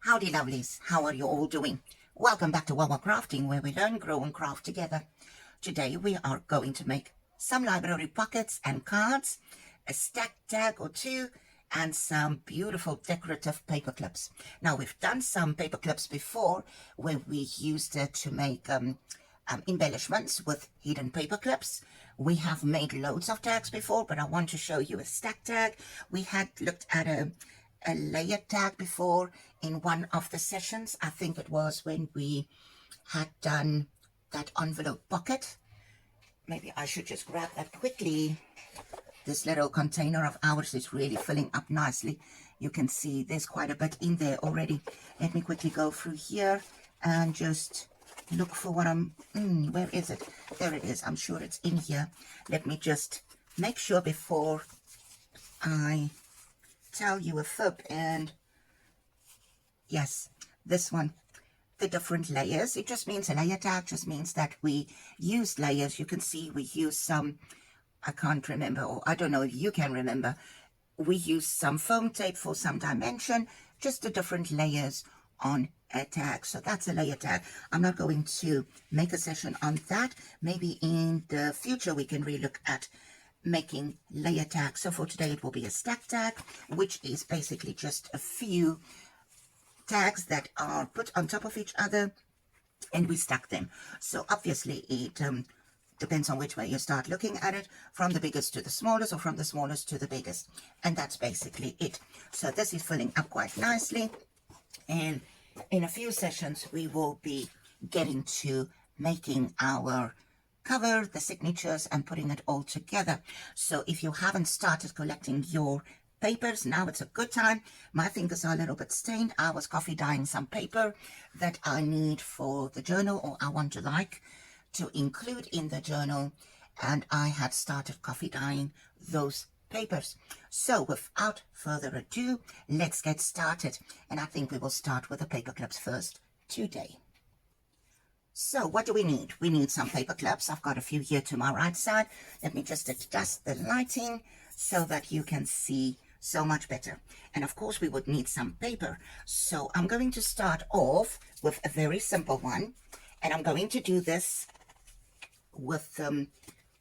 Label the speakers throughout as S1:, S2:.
S1: Howdy lovelies, how are you all doing? Welcome back to Wawa Crafting, where we learn, grow and craft together. Today we are going to make some library pockets and cards, a stack tag or two, and some beautiful decorative paper clips. Now we've done some paper clips before where we used it to make embellishments with hidden paper clips. We have made loads of tags before, but I want to show you a stack tag. We had looked at a layer tag before in one of the sessions. I think it was when we had done that envelope pocket. Maybe I should just grab that quickly. This little container of ours is really filling up nicely. You can see there's quite a bit in there already. Let me quickly go through here and just look for what where is it? There it is. I'm sure it's in here. Let me just make sure before I tell you a fib. And yes, this one, the different layers. It just means a layer tag just means that we used layers. You can see we use some, I can't remember, or I don't know if you can remember. We use some foam tape for some dimension, just the different layers on a tag. So that's a layer tag. I'm not going to make a session on that. Maybe in the future we can relook at making layer tags. So for today it will be a stack tag, which is basically just a few tags that are put on top of each other and we stack them. So obviously it depends on which way you start looking at it, from the biggest to the smallest or from the smallest to the biggest. And that's basically it. So this is filling up quite nicely. And in a few sessions, we will be getting to making our cover, the signatures, and putting it all together. So if you haven't started collecting your papers, now it's a good time. My fingers are a little bit stained. I was coffee dyeing some paper that I need for the journal, or I want to like to include in the journal, and I had started coffee dyeing those papers. So without further ado, let's get started. And I think we will start with the paper clips first today. So what do we need? We need some paper clips. I've got a few here to my right side. Let me just adjust the lighting so that you can see so much better. And of course we would need some paper. So I'm going to start off with a very simple one. And I'm going to do this with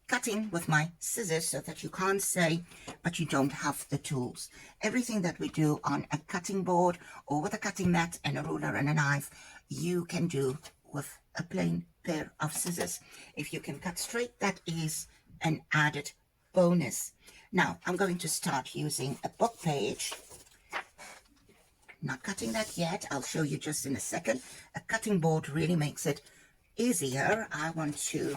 S1: cutting with my scissors so that you can't say, but you don't have the tools. Everything that we do on a cutting board or with a cutting mat and a ruler and a knife, you can do with a plain pair of scissors. If you can cut straight, that is an added bonus. Now, I'm going to start using a book page. Not cutting that yet. I'll show you just in a second. A cutting board really makes it easier. I want to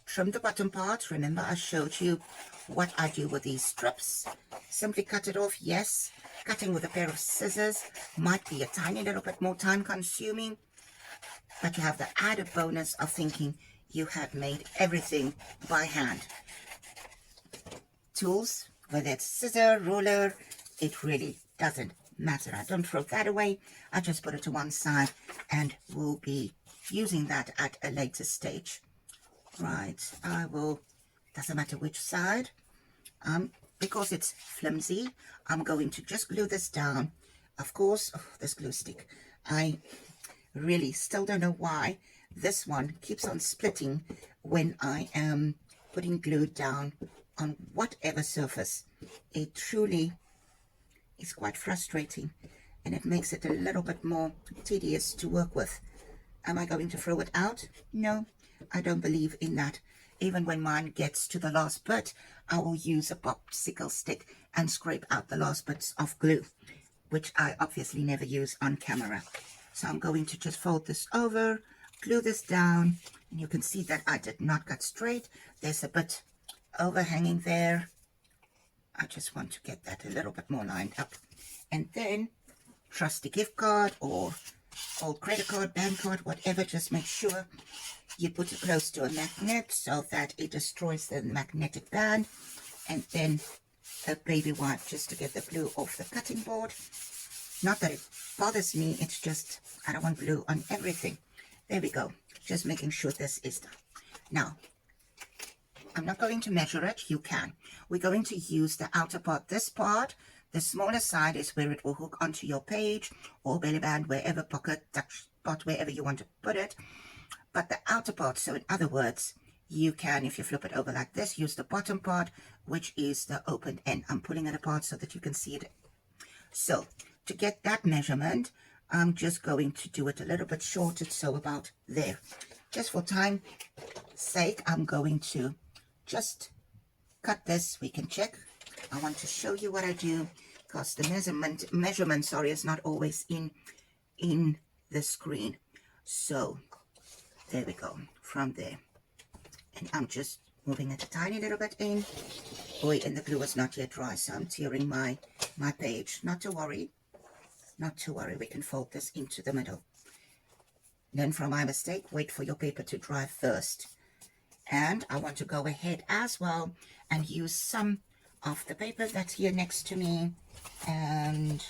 S1: trim the bottom part. Remember, I showed you what I do with these strips. Simply cut it off. Yes, cutting with a pair of scissors might be a tiny little bit more time consuming, but you have the added bonus of thinking you have made everything by hand. Tools, whether it's scissor, ruler, it really doesn't matter. I don't throw that away. I just put it to one side and we'll be using that at a later stage. Right, I will, doesn't matter which side, because it's flimsy, I'm going to just glue this down. Of course, this glue stick, I really still don't know why this one keeps on splitting when I am putting glue down on whatever surface. It truly is quite frustrating and it makes it a little bit more tedious to work with. Am I going to throw it out? No, I don't believe in that. Even when mine gets to the last bit, I will use a popsicle stick and scrape out the last bits of glue, which I obviously never use on camera. So I'm going to just fold this over, glue this down, and you can see that I did not cut straight. There's a bit overhanging there. I just want to get that a little bit more lined up. And then trusty gift card or old credit card, bank card, whatever, just make sure you put it close to a magnet so that it destroys the magnetic band. And then a baby wipe just to get the glue off the cutting board. Not that it bothers me, it's just I don't want glue on everything. There we go, just making sure this is done. Now, I'm not going to measure it, you can. We're going to use the outer part, this part, The smaller side is where it will hook onto your page or belly band, wherever, pocket, touch spot, wherever you want to put it. But the outer part, so in other words, you can, if you flip it over like this, use the bottom part, which is the open end. I'm pulling it apart so that you can see it. So to get that measurement, I'm just going to do it a little bit shorter, so about there. Just for time's sake, I'm going to just cut this. We can check. I want to show you what I do, because the measurement, sorry, is not always in the screen. So there we go, from there. And I'm just moving it a tiny little bit in. Boy, and the glue is not yet dry, so I'm tearing my page. Not to worry, not to worry. We can fold this into the middle. Then from my mistake, wait for your paper to dry first. And I want to go ahead as well and use some of the paper that's here next to me. And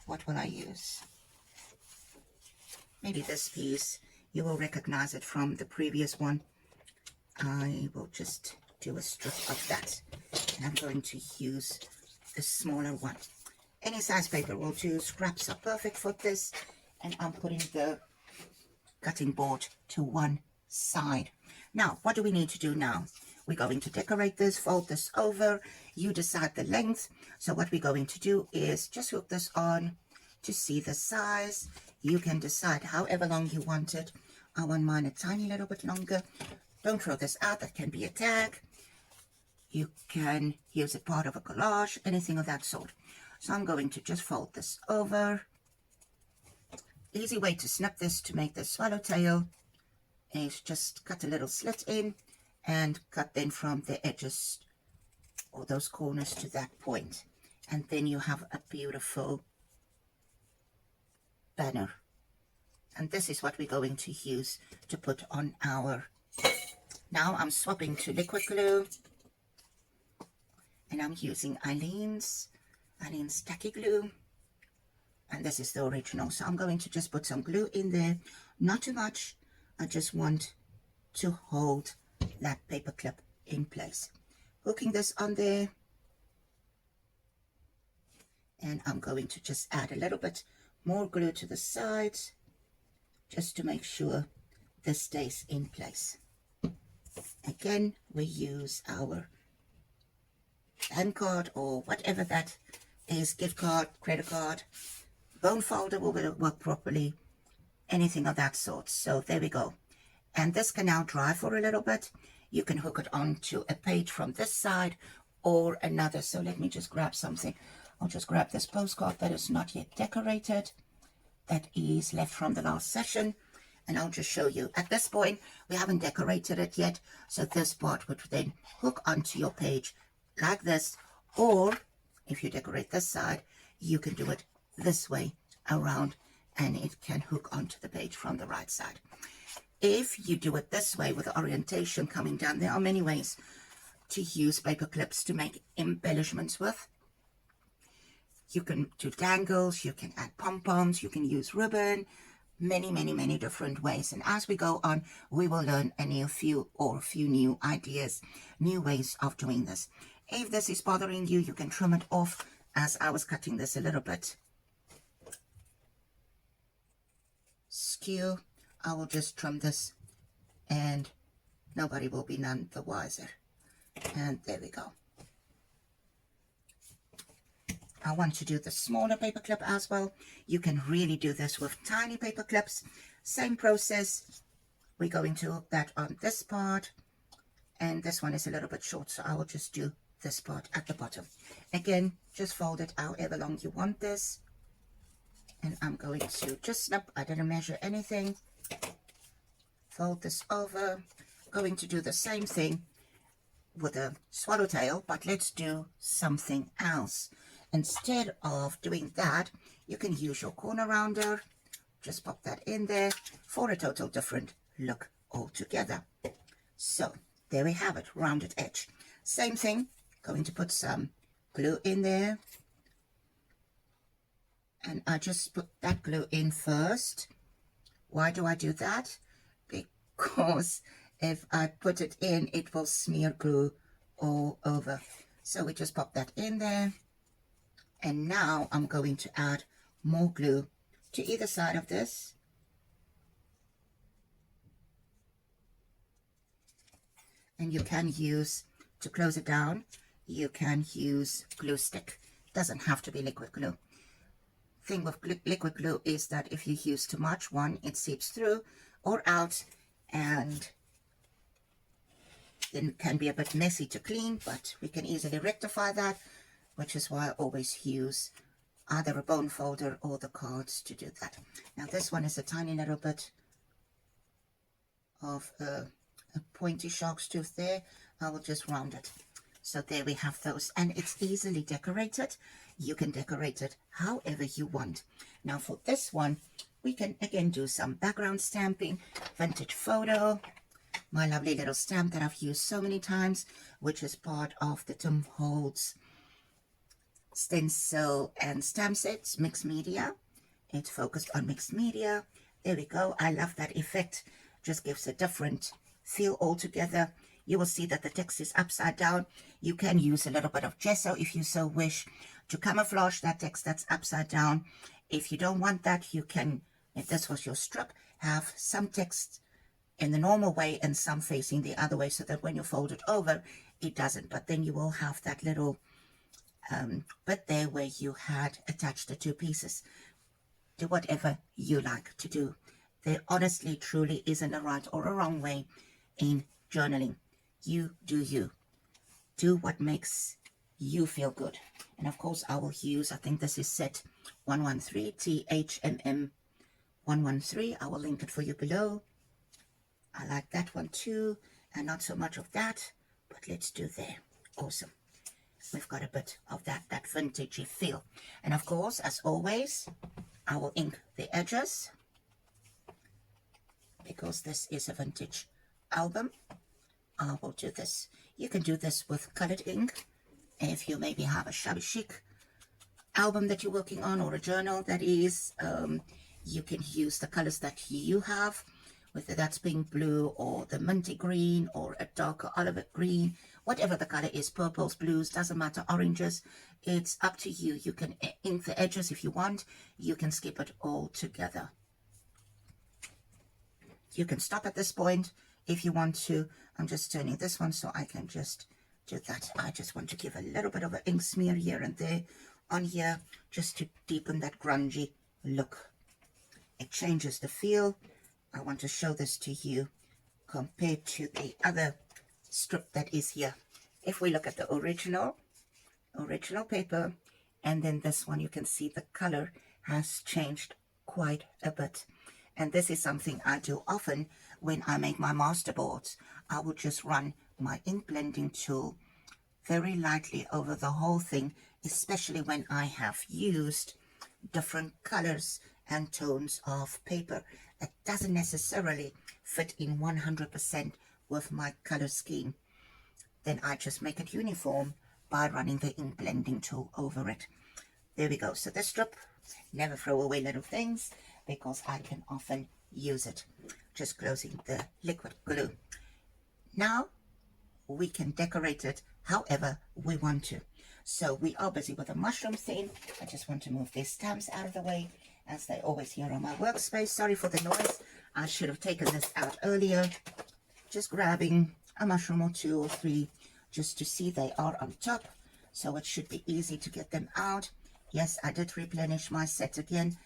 S1: what will I use? Maybe this piece. You will recognize it from the previous one. I will just do a strip of that. And I'm going to use the smaller one. Any size paper will do. Scraps are perfect for this. And I'm putting the cutting board to one side. Now, what do we need to do now? We're going to decorate this, fold this over. You decide the length. So what we're going to do is just hook this on to see the size. You can decide however long you want it. I want mine a tiny little bit longer. Don't throw this out. That can be a tag. You can use it part of a collage, anything of that sort. So I'm going to just fold this over. Easy way to snip this to make the swallowtail is just cut a little slit in and cut then from the edges or those corners to that point. And then you have a beautiful banner. And this is what we're going to use to put on our... Now I'm swapping to liquid glue. And I'm using Eileen's tacky glue. And this is the original. So I'm going to just put some glue in there. Not too much. I just want to hold that paper clip in place. Hooking this on there. And I'm going to just add a little bit more glue to the sides, just to make sure this stays in place. Again, we use our hand card or whatever that is, gift card, credit card, bone folder will work properly, anything of that sort. So there we go. And this can now dry for a little bit. You can hook it onto a page from this side or another. So let me just grab something. I'll just grab this postcard that is not yet decorated, that is left from the last session, and I'll just show you. At this point, we haven't decorated it yet, so this part would then hook onto your page like this, or if you decorate this side, you can do it this way around, and it can hook onto the page from the right side. If you do it this way with the orientation coming down, there are many ways to use paper clips to make embellishments with. You can do dangles, you can add pom-poms, you can use ribbon, many different ways. And as we go on, we will learn a few new ideas, new ways of doing this. If this is bothering you, you can trim it off, as I was cutting this a little bit skew. I will just trim this and nobody will be none the wiser. And there we go. I want to do the smaller paper clip as well. You can really do this with tiny paper clips. Same process. We're going to hook that on this part. And this one is a little bit short, so I will just do this part at the bottom. Again, just fold it however long you want this. And I'm going to just snip. I didn't measure anything. Fold this over. Going to do the same thing with a swallowtail, but let's do something else. Instead of doing that, you can use your corner rounder. Just pop that in there for a total different look altogether. So there we have it, rounded edge. Same thing, going to put some glue in there. And I just put that glue in first. Why do I do that? Because if I put it in, it will smear glue all over. So we just pop that in there. And now I'm going to add more glue to either side of this. And you can use, to close it down, you can use glue stick. Doesn't have to be liquid glue. Thing with liquid glue is that if you use too much, one, it seeps through or out, and then it can be a bit messy to clean, but we can easily rectify that, which is why I always use either a bone folder or the cards to do that. Now this one is a tiny little bit of a pointy shark's tooth there. I will just round it. So there we have those, and it's easily decorated. You can decorate it however you want. Now for this one, we can again do some background stamping, vintage photo, my lovely little stamp that I've used so many times, which is part of the Tim Holtz stencil and stamp sets, mixed media. It's focused on mixed media. There we go. I love that effect. Just gives a different feel altogether. You will see that the text is upside down. You can use a little bit of gesso if you so wish to camouflage that text that's upside down. If you don't want that, you can, if this was your strip, have some text in the normal way and some facing the other way, so that when you fold it over, it doesn't. But then you will have that little bit there where you had attached the two pieces. Do whatever you like to do. There honestly, truly isn't a right or a wrong way in journaling. You do you. Do what makes you feel good. And of course, I will use, I think this is set 113, THMM 113. I will link it for you below. I like that one too, and not so much of that, but let's do there. Awesome. We've got a bit of that vintagey feel. And of course, as always, I will ink the edges, because this is a vintage album. I will do this. You can do this with colored ink if you maybe have a shabby chic album that you're working on, or a journal that is. You can use the colors that you have, whether that's pink, blue, or the minty green, or a darker olive green, whatever the color is, purples, blues, doesn't matter, oranges. It's up to you. You can ink the edges if you want. You can skip it all together. You can stop at this point if you want to. I'm just turning this one so I can just do that. I just want to give a little bit of an ink smear here and there on here, just to deepen that grungy look. It changes the feel. I want to show this to you compared to the other strip that is here. If we look at the original paper, and then this one, you can see the color has changed quite a bit. And this is something I do often when I make my masterboards. I will just run my ink blending tool very lightly over the whole thing, especially when I have used different colors and tones of paper that doesn't necessarily fit in 100% with my color scheme. Then I just make it uniform by running the ink blending tool over it. There we go. So this strip, never throw away little things, because I can often use it. Just closing the liquid glue. Now we can decorate it however we want to. So we are busy with a mushroom theme. I just want to move these stamps out of the way, as they always here on my workspace. Sorry for the noise. I should have taken this out earlier. Just grabbing a mushroom or two or three, just to see they are on top. So it should be easy to get them out. Yes, I did replenish my set again,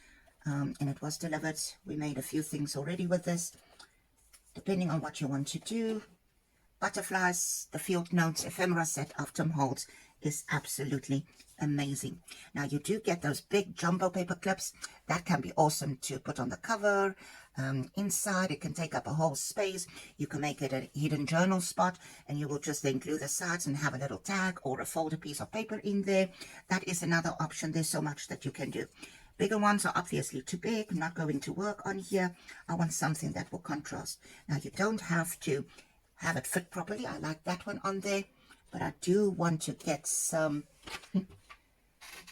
S1: and it was delivered. We made a few things already with this, depending on what you want to do. Butterflies, the Field Notes ephemera set of Tim Holtz is absolutely amazing. Now you do get those big jumbo paper clips. That can be awesome to put on the cover. Inside, it can take up a whole space. You can make it a hidden journal spot, and you will just then glue the sides and have a little tag or a folded piece of paper in there. That is another option. There's so much that you can do. Bigger ones are obviously too big, not going to work on here. I want something that will contrast. Now you don't have to have it fit properly. I like that one on there, but I do want to get some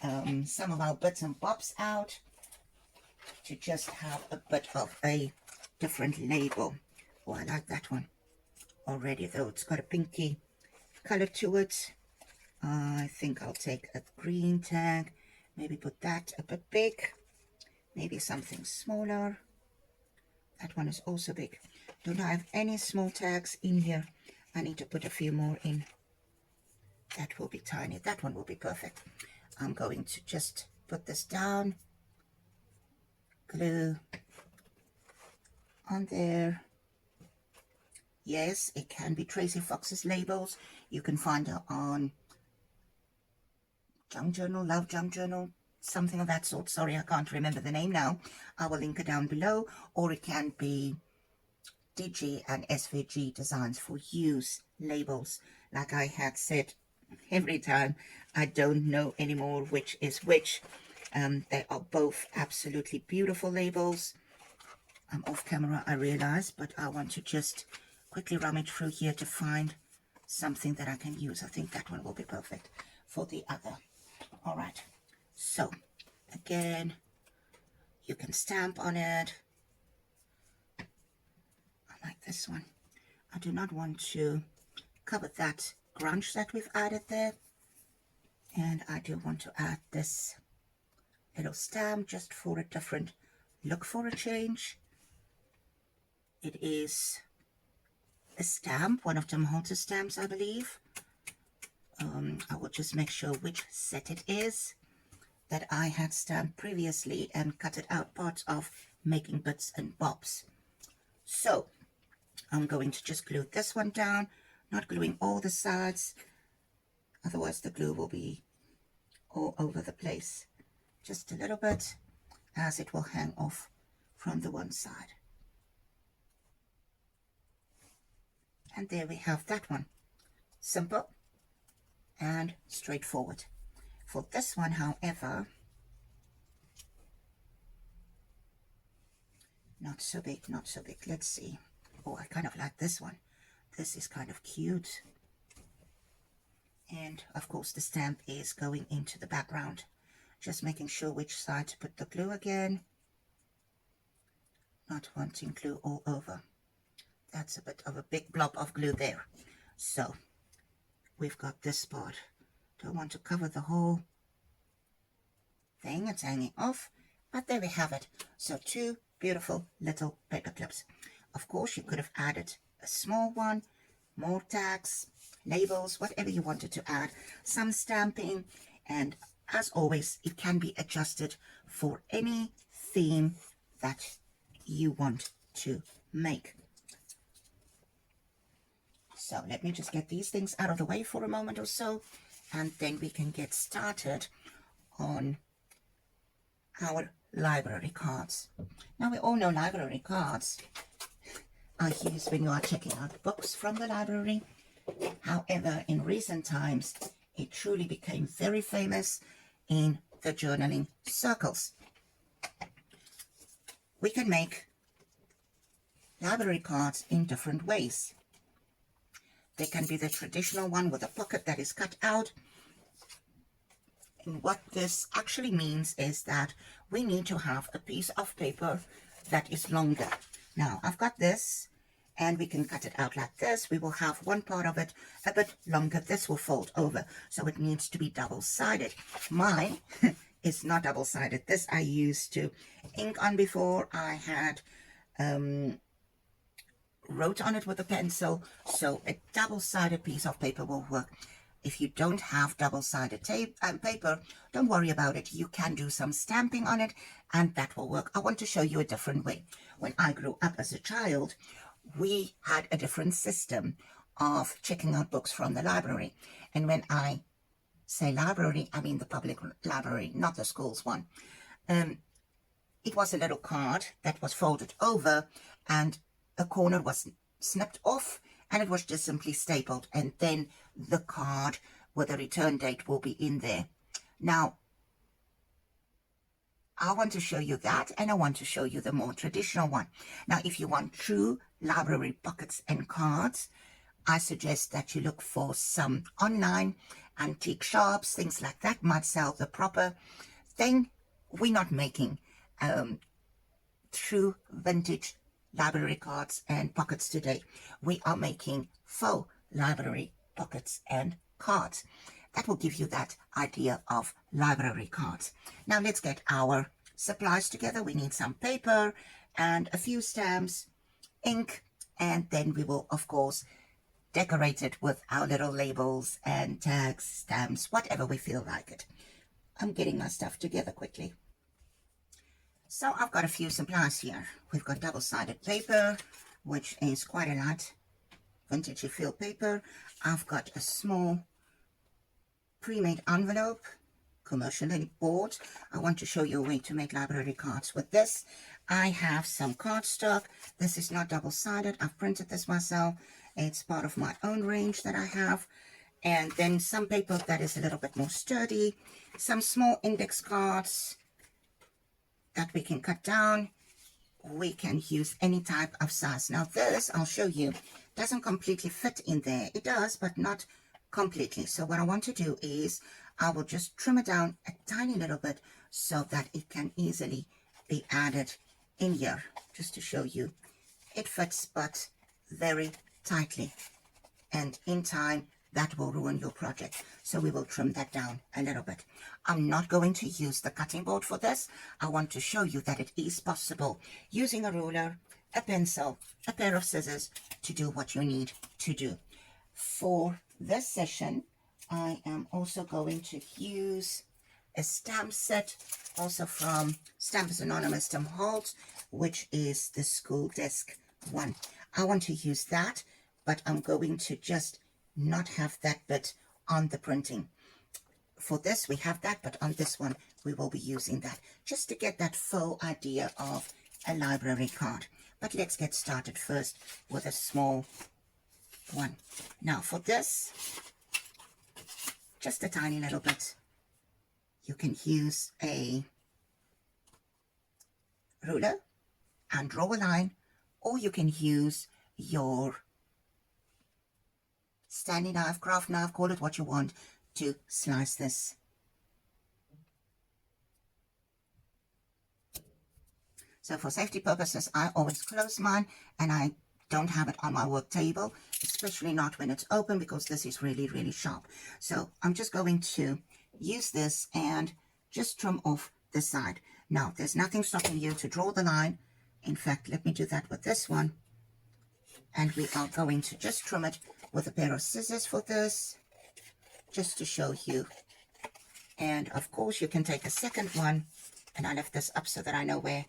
S1: of our bits and bobs out to just have a bit of a different label. Oh, I like that one already, though. It's got a pinky color to it. I think I'll take a green tag Maybe put that a bit big, maybe something smaller. That one is also big. Don't have any small tags in here. I need to put a few more in. That will be tiny. That one will be perfect. I'm going to just put this down, glue on there. Yes, it can be Tracy Fox's labels. You can find her on Junk Journal, Love Junk Journal, something of that sort. Sorry, I can't remember the name now. I will link it down below. Or it can be DG and SVG Designs for Use labels. Like I had said every time, I don't know anymore which is which. They are both absolutely beautiful labels. I'm off camera, I realize, but I want to just quickly rummage through here to find something that I can use. I think that one will be perfect for the other. All right, so again, you can stamp on it. I like this one. I do not want to cover that grunge that we've added there. And I do want to add this little stamp just for a different look, for a change. It is a stamp, one of Tom Holtz's stamps, I believe. I will just make sure which set it is that I had stamped previously and cut it out parts of making bits and bobs. So I'm going to just glue this one down, not gluing all the sides, otherwise the glue will be all over the place. Just a little bit, as it will hang off from the one side. And there we have that one. Simple and straightforward. For this one, however, not so big, not so big. Let's see. Oh, I kind of like this one. This is kind of cute. And of course the stamp is going into the background. Just making sure which side to put the glue again. Not wanting glue all over. That's a bit of a big blob of glue there. So we've got this part. Don't want to cover the whole thing. It's hanging off, but there we have it. So 2 beautiful little paper clips. Of course, you could have added a small one, more tags, labels, whatever you wanted to add, some stamping, and as always, it can be adjusted for any theme that you want to make. So let me just get these things out of the way for a moment or so, and then we can get started on our library cards. Now, we all know library cards are used when you are checking out books from the library. However, in recent times, it truly became very famous in the journaling circles. We can make library cards in different ways. They can be the traditional one with a pocket that is cut out. And what this actually means is that we need to have a piece of paper that is longer. Now, I've got this, and we can cut it out like this. We will have one part of it a bit longer. This will fold over, so it needs to be double-sided. Mine is not double-sided. This I used to ink on before. I had wrote on it with a pencil, so a double-sided piece of paper will work. If you don't have double-sided paper, don't worry about it. You can do some stamping on it, and that will work. I want to show you a different way. When I grew up as a child, we had a different system of checking out books from the library. And when I say library, I mean the public library, not the school's one. It was a little card that was folded over, and a corner was snipped off, and it was just simply stapled, and then the card with the return date will be in there. Now, I want to show you that, and I want to show you the more traditional one. Now, if you want true library pockets and cards, I suggest that you look for some online antique shops, things like that might sell the proper thing. We're not making true vintage library cards and pockets today. We are making faux library pockets and cards. that will give you that idea of library cards. Now let's get our supplies together. We need some paper and a few stamps, ink, and then we will, of course, decorate it with our little labels and tags, stamps, whatever we feel like it. I'm getting my stuff together quickly. So I've got a few supplies here. We've got double-sided paper, which is quite a lot. Vintage feel paper. I've got a small pre-made envelope, commercially bought. I want to show you a way to make library cards with this. I have some cardstock. This is not double-sided. I've printed this myself. It's part of my own range that I have. And then some paper that is a little bit more sturdy. Some small index cards that we can cut down. We can use any type of size. Now this, I'll show you, doesn't completely fit in there. It does, but not completely. So what I want to do is I will just trim it down a tiny little bit so that it can easily be added in here, just to show you. It fits, but very tightly. And in time, that will ruin your project. So we will trim that down a little bit. I'm not going to use the cutting board for this. I want to show you that it is possible using a ruler, a pencil, a pair of scissors to do what you need to do. For this session, I am also going to use a stamp set, also from Stampers Anonymous Tom Holt, which is the school desk one. I want to use that, but I'm going to just not have that bit on the printing. For this, we have that, but on this one, we will be using that, just to get that faux idea of a library card. But let's get started first with a small one. Now for this, just a tiny little bit, you can use a ruler and draw a line, or you can use your Stanley knife, craft knife, call it what you want, to slice this. So for safety purposes, I always close mine and I don't have it on my work table, especially not when it's open, because this is really, really sharp. So I'm just going to use this and just trim off the side. Now, there's nothing stopping you to draw the line. In fact, let me do that with this one. And we are going to just trim it with a pair of scissors for this, just to show you. And of course, you can take a second one, and I left this up so that I know where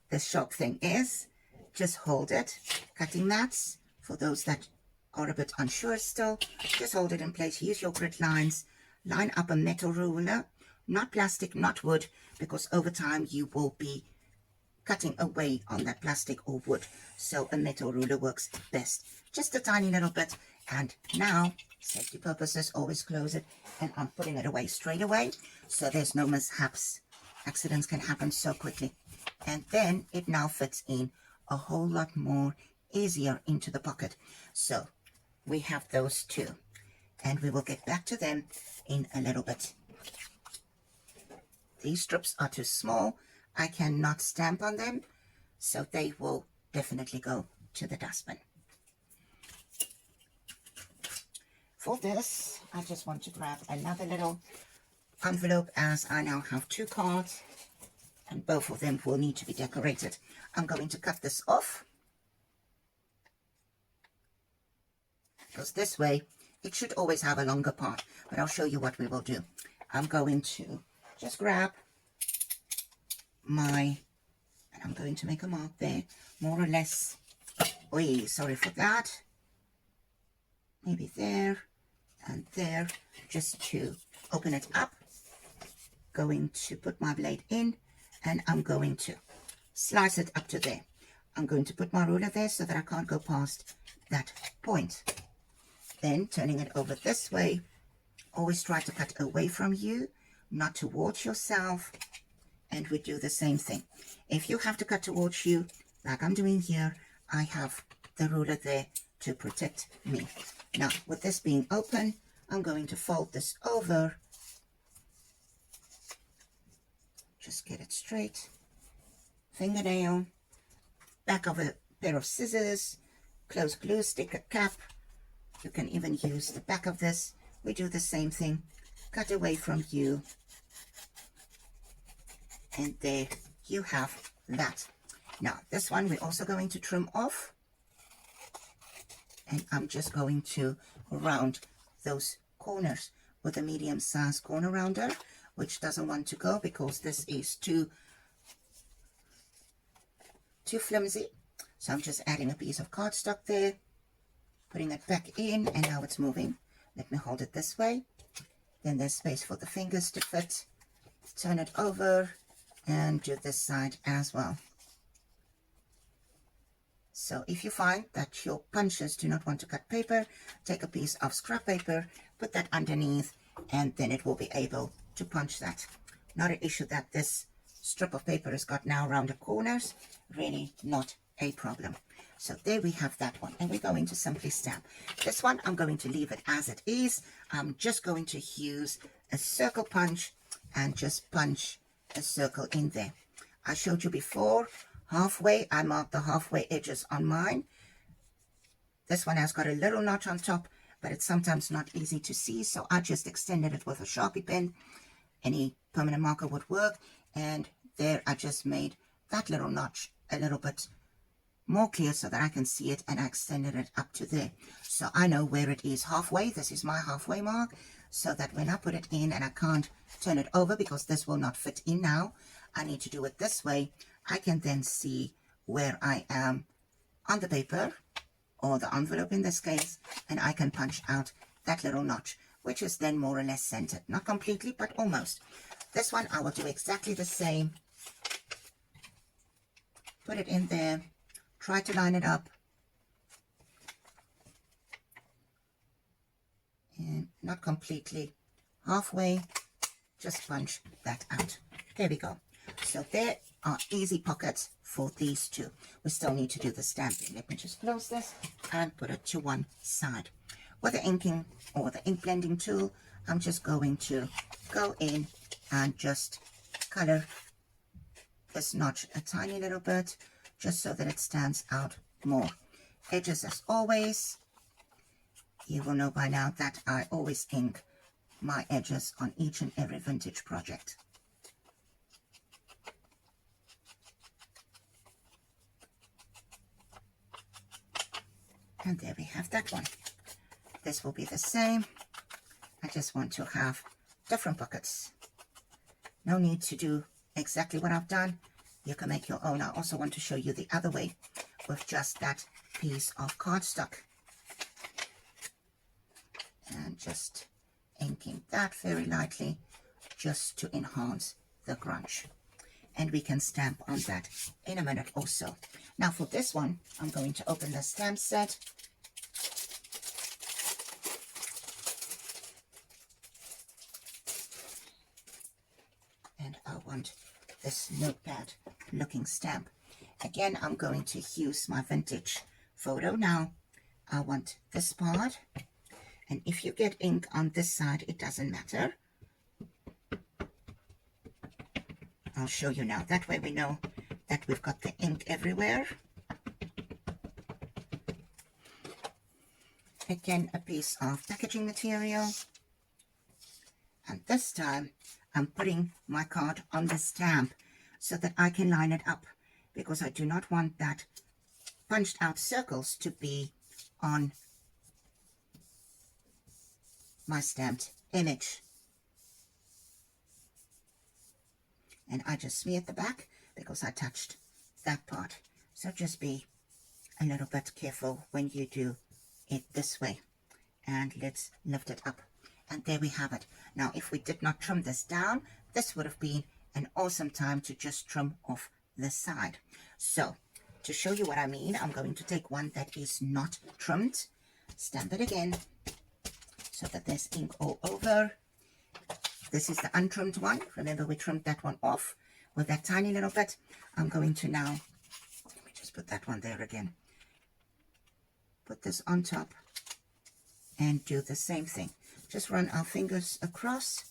S1: this sharp thing is. Just hold it. Cutting mats, for those that are a bit unsure still, just hold it in place. Use your grid lines. Line up a metal ruler, not plastic, not wood, because over time you will be cutting away on that plastic or wood. So a metal ruler works best. Just a tiny little bit. And now, safety purposes, always close it. And I'm putting it away straight away, so there's no mishaps. Accidents can happen so quickly. And then it now fits in a whole lot more easier into the pocket. So we have those two, and we will get back to them in a little bit. These strips are too small. I cannot stamp on them, so they will definitely go to the dustbin. For this, I just want to grab another little envelope, as I now have two cards, and both of them will need to be decorated. I'm going to cut this off, because this way, it should always have a longer part, but I'll show you what we will do. I'm going to just grab and I'm going to make a mark there, more or less. Oi, sorry for that. Maybe there and there, just to open it up. Going to put my blade in, and I'm going to slice it up to there. I'm going to put my ruler there so that I can't go past that point. Then turning it over this way, always try to cut away from you, not towards yourself. And we do the same thing. If you have to cut towards you, like I'm doing here, I have the ruler there to protect me. Now, with this being open, I'm going to fold this over. Just get it straight. Fingernail, back of a pair of scissors, close glue, stick a cap. You can even use the back of this we do the same thing. Cut away from you. And there you have that. Now, this one we're also going to trim off. And I'm just going to round those corners with a medium-sized corner rounder, which doesn't want to go because this is too flimsy. So I'm just adding a piece of cardstock there, putting it back in, and now it's moving. Let me hold it this way. Then there's space for the fingers to fit. Turn it over and do this side as well. So if you find that your punchers do not want to cut paper, take a piece of scrap paper, put that underneath, and then it will be able to punch that. Not an issue that this strip of paper has got now rounded corners, really not a problem. So there we have that one, and we're going to simply stamp. This one, I'm going to leave it as it is. I'm just going to use a circle punch and just punch a circle in there. I showed you before, halfway, I marked the halfway edges on mine. This one has got a little notch on top, but it's sometimes not easy to see, so I just extended it with a Sharpie pen. Any permanent marker would work, and there I just made that little notch a little bit more clear so that I can see it, and I extended it up to there. So I know where it is halfway. This is my halfway mark, so that when I put it in and I can't turn it over because this will not fit in now, I need to do it this way. I can then see where I am on the paper, or the envelope in this case, and I can punch out that little notch, which is then more or less centered. Not completely, but almost. This one I will do exactly the same. Put it in there, try to line it up, and not completely, halfway, just punch that out. There we go. So there are easy pockets for these two. We still need to do the stamping. Let me just close this and put it to one side. With the inking or the ink blending tool, I'm just going to go in and just color this notch a tiny little bit, just so that it stands out more. Edges as always. You will know by now that I always ink my edges on each and every vintage project. And there we have that one. This will be the same. I just want to have different pockets. No need to do exactly what I've done. You can make your own. I also want to show you the other way with just that piece of cardstock. And just inking that very lightly just to enhance the grunge. And we can stamp on that in a minute or so. Now for this one, I'm going to open the stamp set. And I want this notepad looking stamp. Again, I'm going to use my vintage photo. Now, I want this part. And if you get ink on this side, it doesn't matter. I'll show you now. That way we know that we've got the ink everywhere. Again, a piece of packaging material. And this time, I'm putting my card on the stamp so that I can line it up, because I do not want that punched out circles to be on my stamped image. And I just smeared the back because I touched that part. So just be a little bit careful when you do it this way. And let's lift it up. And there we have it. Now, if we did not trim this down, this would have been an awesome time to just trim off the side. So, to show you what I mean, I'm going to take one that is not trimmed, stamp it again, so that there's ink all over. This is the untrimmed one. Remember, we trimmed that one off with that tiny little bit. I'm going to now, let me just put that one there again. Put this on top and do the same thing. Just run our fingers across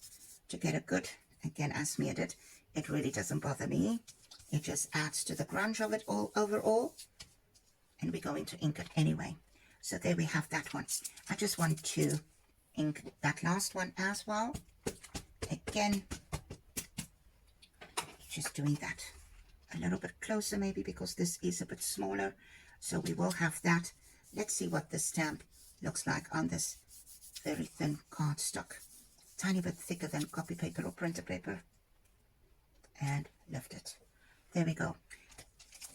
S1: to get a good, again, I smeared it. It really doesn't bother me. It just adds to the grunge of it all overall. And we're going to ink it anyway. So there we have that one. I just want to ink that last one as well. Again, just doing that a little bit closer maybe because this is a bit smaller. So we will have that. Let's see what the stamp looks like on this very thin cardstock. Tiny bit thicker than copy paper or printer paper. And lift it. There we go.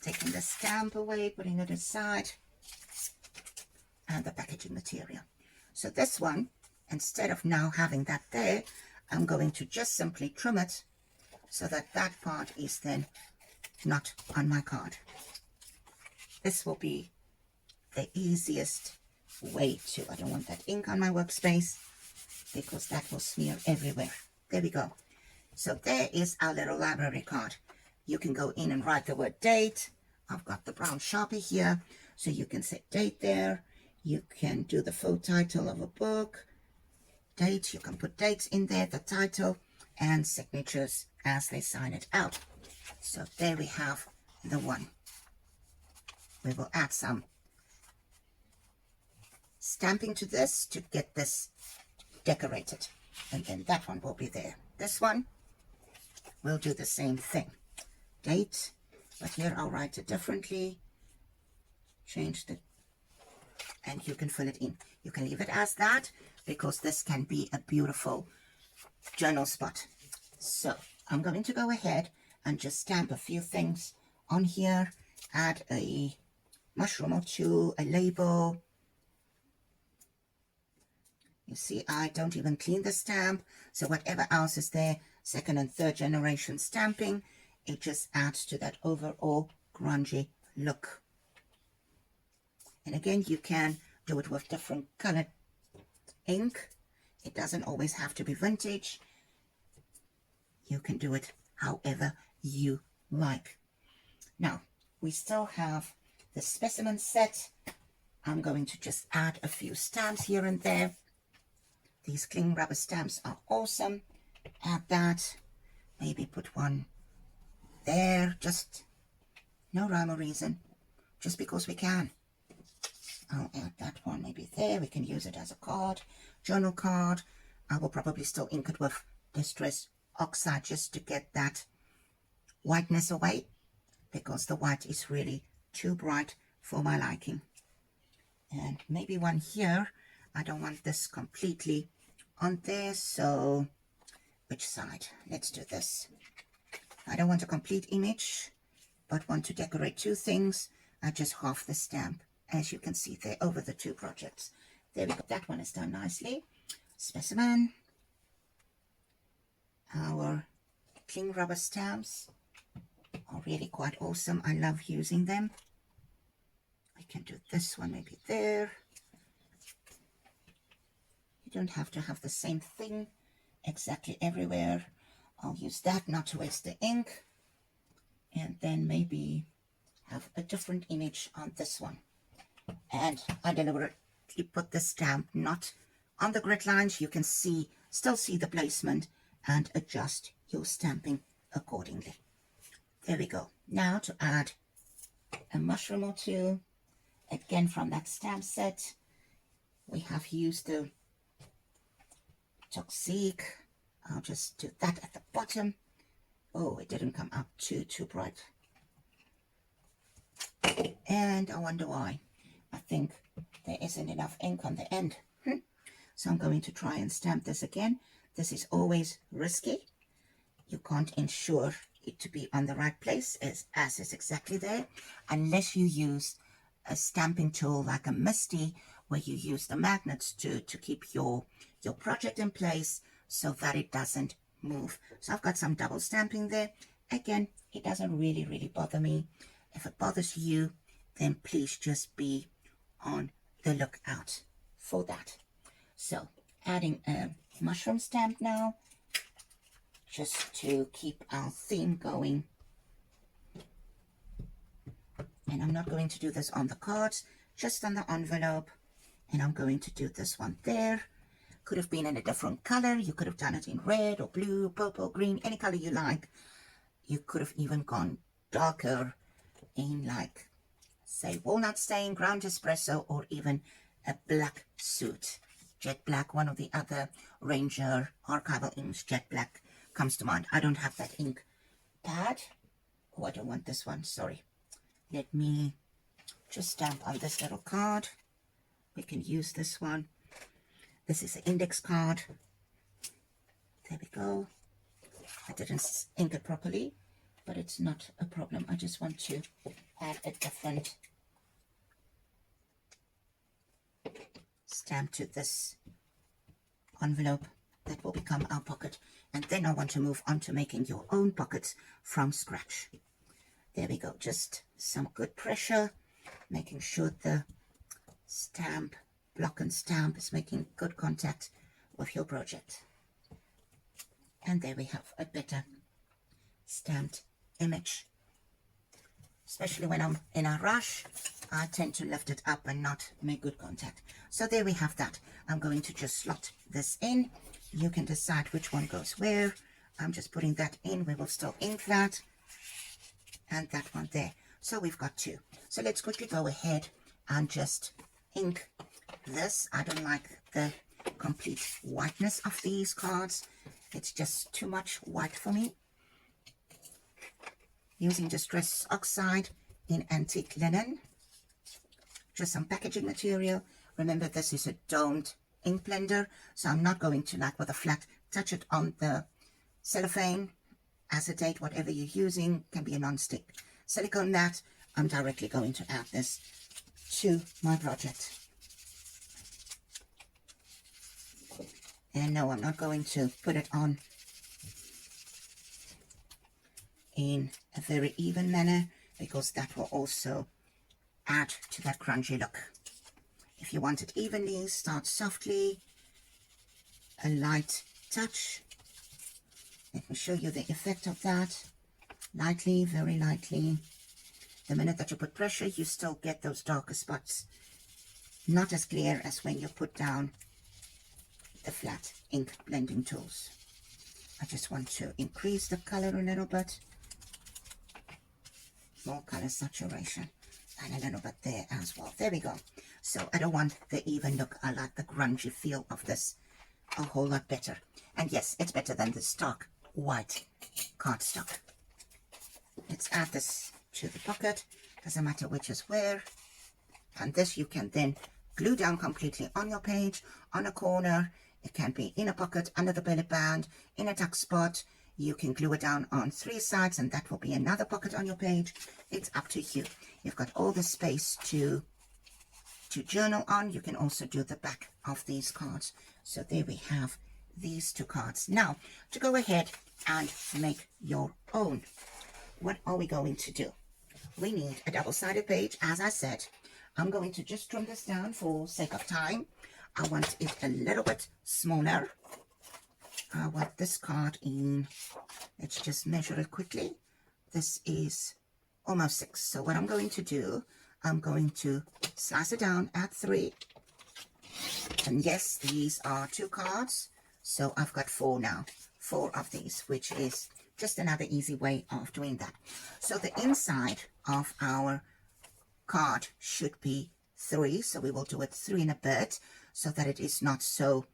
S1: Taking the stamp away, putting it aside. And the packaging material. So this one, instead of now having that there, I'm going to just simply trim it so that that part is then not on my card. This will be the easiest way to, I don't want that ink on my workspace because that will smear everywhere. There we go. So there is our little library card. You can go in and write the word date. I've got the brown Sharpie here, so you can set date there. You can do the full title of a book, date, you can put dates in there, the title, and signatures as they sign it out. So there we have the one. We will add some stamping to this to get this decorated. And then that one will be there. This one will do the same thing. Date, but here I'll write it differently. Change the, and you can fill it in. You can leave it as that because this can be a beautiful journal spot. So I'm going to go ahead and just stamp a few things on here. Add a mushroom or two, a label. You see, I don't even clean the stamp. So whatever else is there, second and third generation stamping, it just adds to that overall grungy look. And again, you can do it with different colored ink. It doesn't always have to be vintage. You can do it however you like. Now, we still have the specimen set. I'm going to just add a few stamps here and there. These cling rubber stamps are awesome. Add that. Maybe put one there. Just no rhyme or reason. Just because we can. I'll add that one maybe there. We can use it as a card, journal card. I will probably still ink it with Distress Oxide just to get that whiteness away, because the white is really too bright for my liking. And maybe one here. I don't want this completely on there, so which side? Let's do this. I don't want a complete image, but want to decorate two things. I just half the stamp, as you can see there, over the two projects. There we go. That one is done nicely. Specimen. Our cling rubber stamps are really quite awesome. I love using them. I can do this one maybe there. You don't have to have the same thing exactly everywhere. I'll use that not to waste the ink. And then maybe have a different image on this one. And I deliberately put the stamp not on the grid lines. You can see, still see the placement and adjust your stamping accordingly. There we go. Now to add a mushroom or two. Again from that stamp set. We have used the Toxic. I'll just do that at the bottom. Oh, it didn't come out too bright. And I wonder why. I think there isn't enough ink on the end. So I'm going to try and stamp this again. This is always risky. You can't ensure it to be on the right place as is exactly there, unless you use a stamping tool like a Misty, where you use the magnets to keep your project in place so that it doesn't move. So I've got some double stamping there. Again, it doesn't really bother me. If it bothers you, then please just be on the lookout for that. So adding a mushroom stamp now, just to keep our theme going. And I'm not going to do this on the cards, just on the envelope. And I'm going to do this one there. Could have been in a different color. You could have done it in red or blue, purple, green, any color you like. You could have even gone darker in, like, say, walnut stain, ground espresso, or even a black suit. jet black, one or the other. Ranger, archival inks, jet black comes to mind. I don't have that ink pad. Oh, I don't want this one, sorry. Let me just stamp on this little card. We can use this one. This is an index card. There we go. I didn't ink it properly, but it's not a problem. I just want to add a different stamp to this envelope that will become our pocket. And then I want to move on to making your own pockets from scratch. There we go. Just some good pressure, making sure the stamp, block and stamp, is making good contact with your project. And there we have a better stamped image. Especially when I'm in a rush, I tend to lift it up and not make good contact. So there we have that. I'm going to just slot this in. You can decide which one goes where. I'm just putting that in. We will still ink that. And that one there. So we've got two. So let's quickly go ahead and just ink this. I don't like the complete whiteness of these cards. It's just too much white for me. Using Distress Oxide in antique linen. Just some packaging material. Remember, this is a domed ink blender, so I'm not going to, like with a flat, touch it on the cellophane, acetate, whatever you're using, can be a non-stick silicone mat. I'm directly going to add this to my project. And no, I'm not going to put it on in a very even manner, because that will also add to that grungy look. If you want it evenly, start softly, a light touch. Let me show you the effect of that. Lightly, very lightly. The minute that you put pressure, you still get those darker spots. Not as clear as when you put down the flat ink blending tools. I just want to increase the color a little bit. More color saturation. And a little bit there as well. There we go. So I don't want the even look. I like the grungy feel of this a whole lot better. And yes, it's better than the stark white cardstock. Let's add this to the pocket. Doesn't matter which is where. And this you can then glue down completely on your page, on a corner. It can be in a pocket, under the belly band, in a tuck spot. You can glue it down on 3 sides, and that will be another pocket on your page. It's up to you. You've got all the space to journal on. You can also do the back of these cards. So there we have these 2 cards. Now, to go ahead and make your own, what are we going to do? We need a double-sided page. As I said, I'm going to just trim this down for sake of time. I want it a little bit smaller. I want this card in, let's just measure it quickly. This is almost 6. So what I'm going to do, I'm going to slice it down at 3. And yes, these are 2 cards. So I've got 4 now. 4 of these, which is just another easy way of doing that. So the inside of our card should be 3. So we will do it 3 and a bit so that it is not so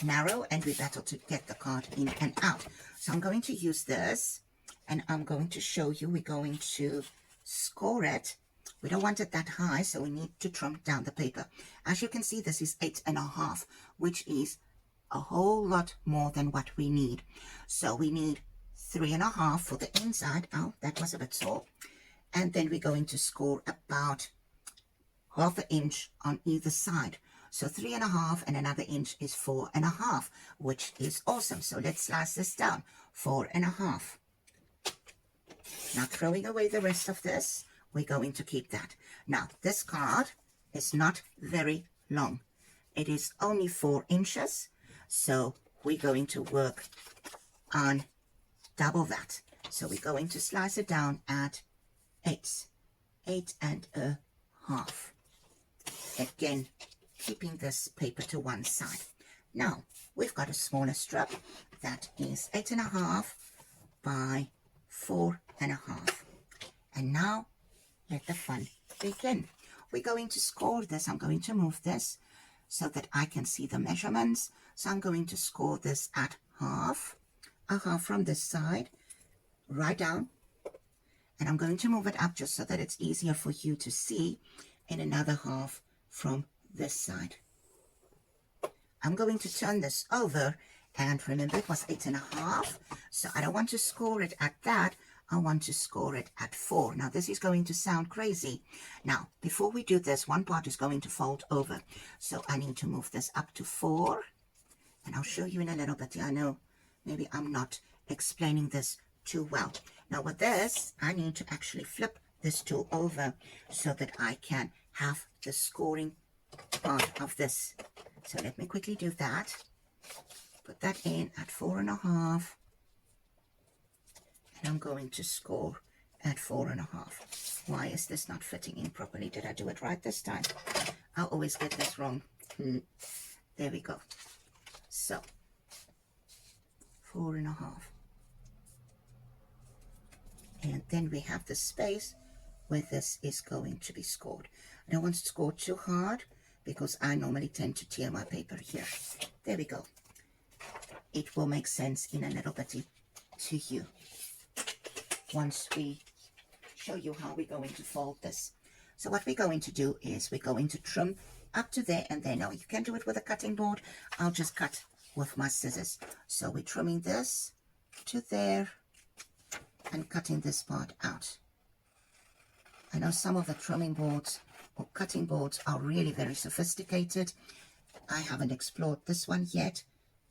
S1: narrow, and we battle to get the card in and out. So I'm going to use this, and I'm going to show you. We're going to score it. We don't want it that high, so we need to trim down the paper. As you can see, this is 8.5, which is a whole lot more than what we need. So we need 3.5 for the inside. Oh, that was a bit sore. And then we're going to score about 1/2 inch on either side. So 3.5 and another inch is 4.5, which is awesome. So let's slice this down. 4.5. Now throwing away the rest of this, we're going to keep that. Now this card is not very long. It is only 4 inches. So we're going to work on double that. So we're going to slice it down at 8.5. Again, keeping this paper to one side. Now, we've got a smaller strip that is 8.5 by 4.5. And now, let the fun begin. We're going to score this. I'm going to move this so that I can see the measurements. So I'm going to score this at half, a half from this side, right down, and I'm going to move it up just so that it's easier for you to see, in another half from this side. I'm going to turn this over, and remember it was 8.5, so I don't want to score it at that, I want to score it at 4. Now this is going to sound crazy. Now before we do this, one part is going to fold over, so I need to move this up to 4, and I'll show you in a little bit. I know maybe I'm not explaining this too well. Now with this, I need to actually flip this tool over so that I can have the scoring part of this. So let me quickly do that. Put that in at 4.5, and I'm going to score at 4.5. Why is this not fitting in properly? Did I do it right this time? I always get this wrong. There we go. So 4.5, and then we have the space where this is going to be scored. I don't want to score too hard because I normally tend to tear my paper here. There we go. It will make sense in a little bit to you once we show you how we're going to fold this. So what we're going to do is we're going to trim up to there and there. Now you can do it with a cutting board. I'll just cut with my scissors. So we're trimming this to there and cutting this part out. I know some of the trimming boards or cutting boards are really very sophisticated. I haven't explored this one yet.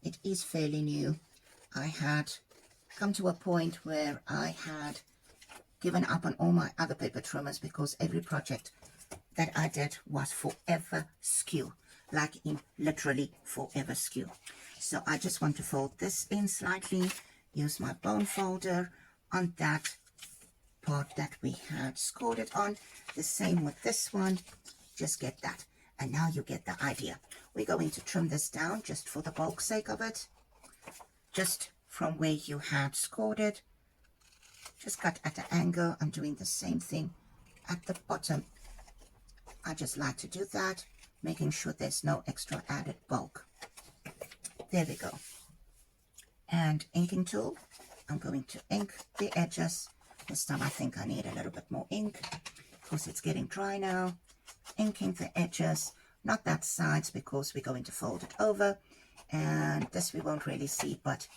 S1: It is fairly new. I had come to a point where I had given up on all my other paper trimmers because every project that I did was forever skew, like in literally forever skew. So I just want to fold this in slightly, use my bone folder on that part that we had scored it on. The same with this one, just get that. And now you get the idea. We're going to trim this down just for the bulk sake of it. Just from where you had scored it. Just cut at an angle. I'm doing the same thing at the bottom. I just like to do that, making sure there's no extra added bulk. There we go. And inking tool. I'm going to ink the edges. This time I think I need a little bit more ink because it's getting dry now. Inking the edges, not that sides because we're going to fold it over, and this we won't really see, but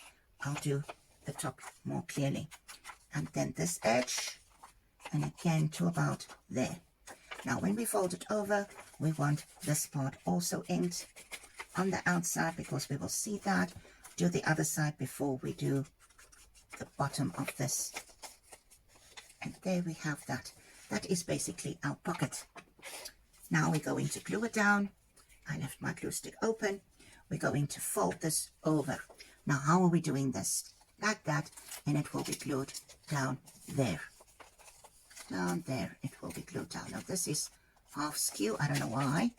S1: I'll do the top more clearly. And then this edge, and again to about there. Now when we fold it over, we want this part also inked on the outside because we will see that. Do the other side before we do the bottom of this. And there we have that. That is basically our pocket. Now we're going to glue it down. I left my glue stick open. We're going to fold this over. Now how are we doing this? Like that, and it will be glued down there. Down there, it will be glued down. Now this is half skew, I don't know why.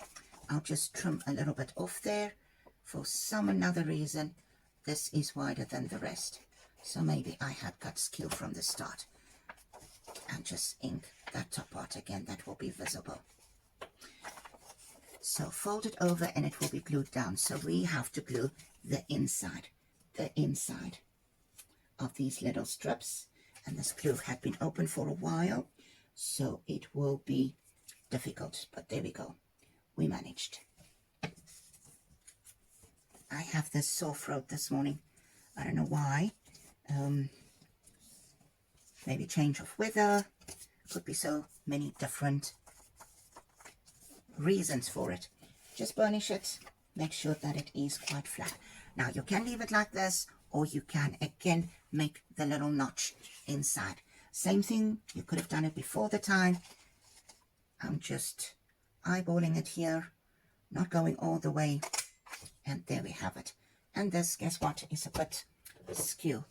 S1: I'll just trim a little bit off there. For some another reason, this is wider than the rest. So maybe I had cut skew from the start. And just ink that top part again, that will be visible. So fold it over and it will be glued down. So we have to glue the inside of these little strips. And this glue had been open for a while, so it will be difficult, but there we go. We managed. I have this sore throat this morning. I don't know why. Maybe change of weather. Could be so many different reasons for it. Just burnish it. Make sure that it is quite flat. Now you can leave it like this, or you can again make the little notch inside. Same thing, you could have done it before the time. I'm just eyeballing it here, not going all the way, and there we have it. And this, guess what, is a bit skew.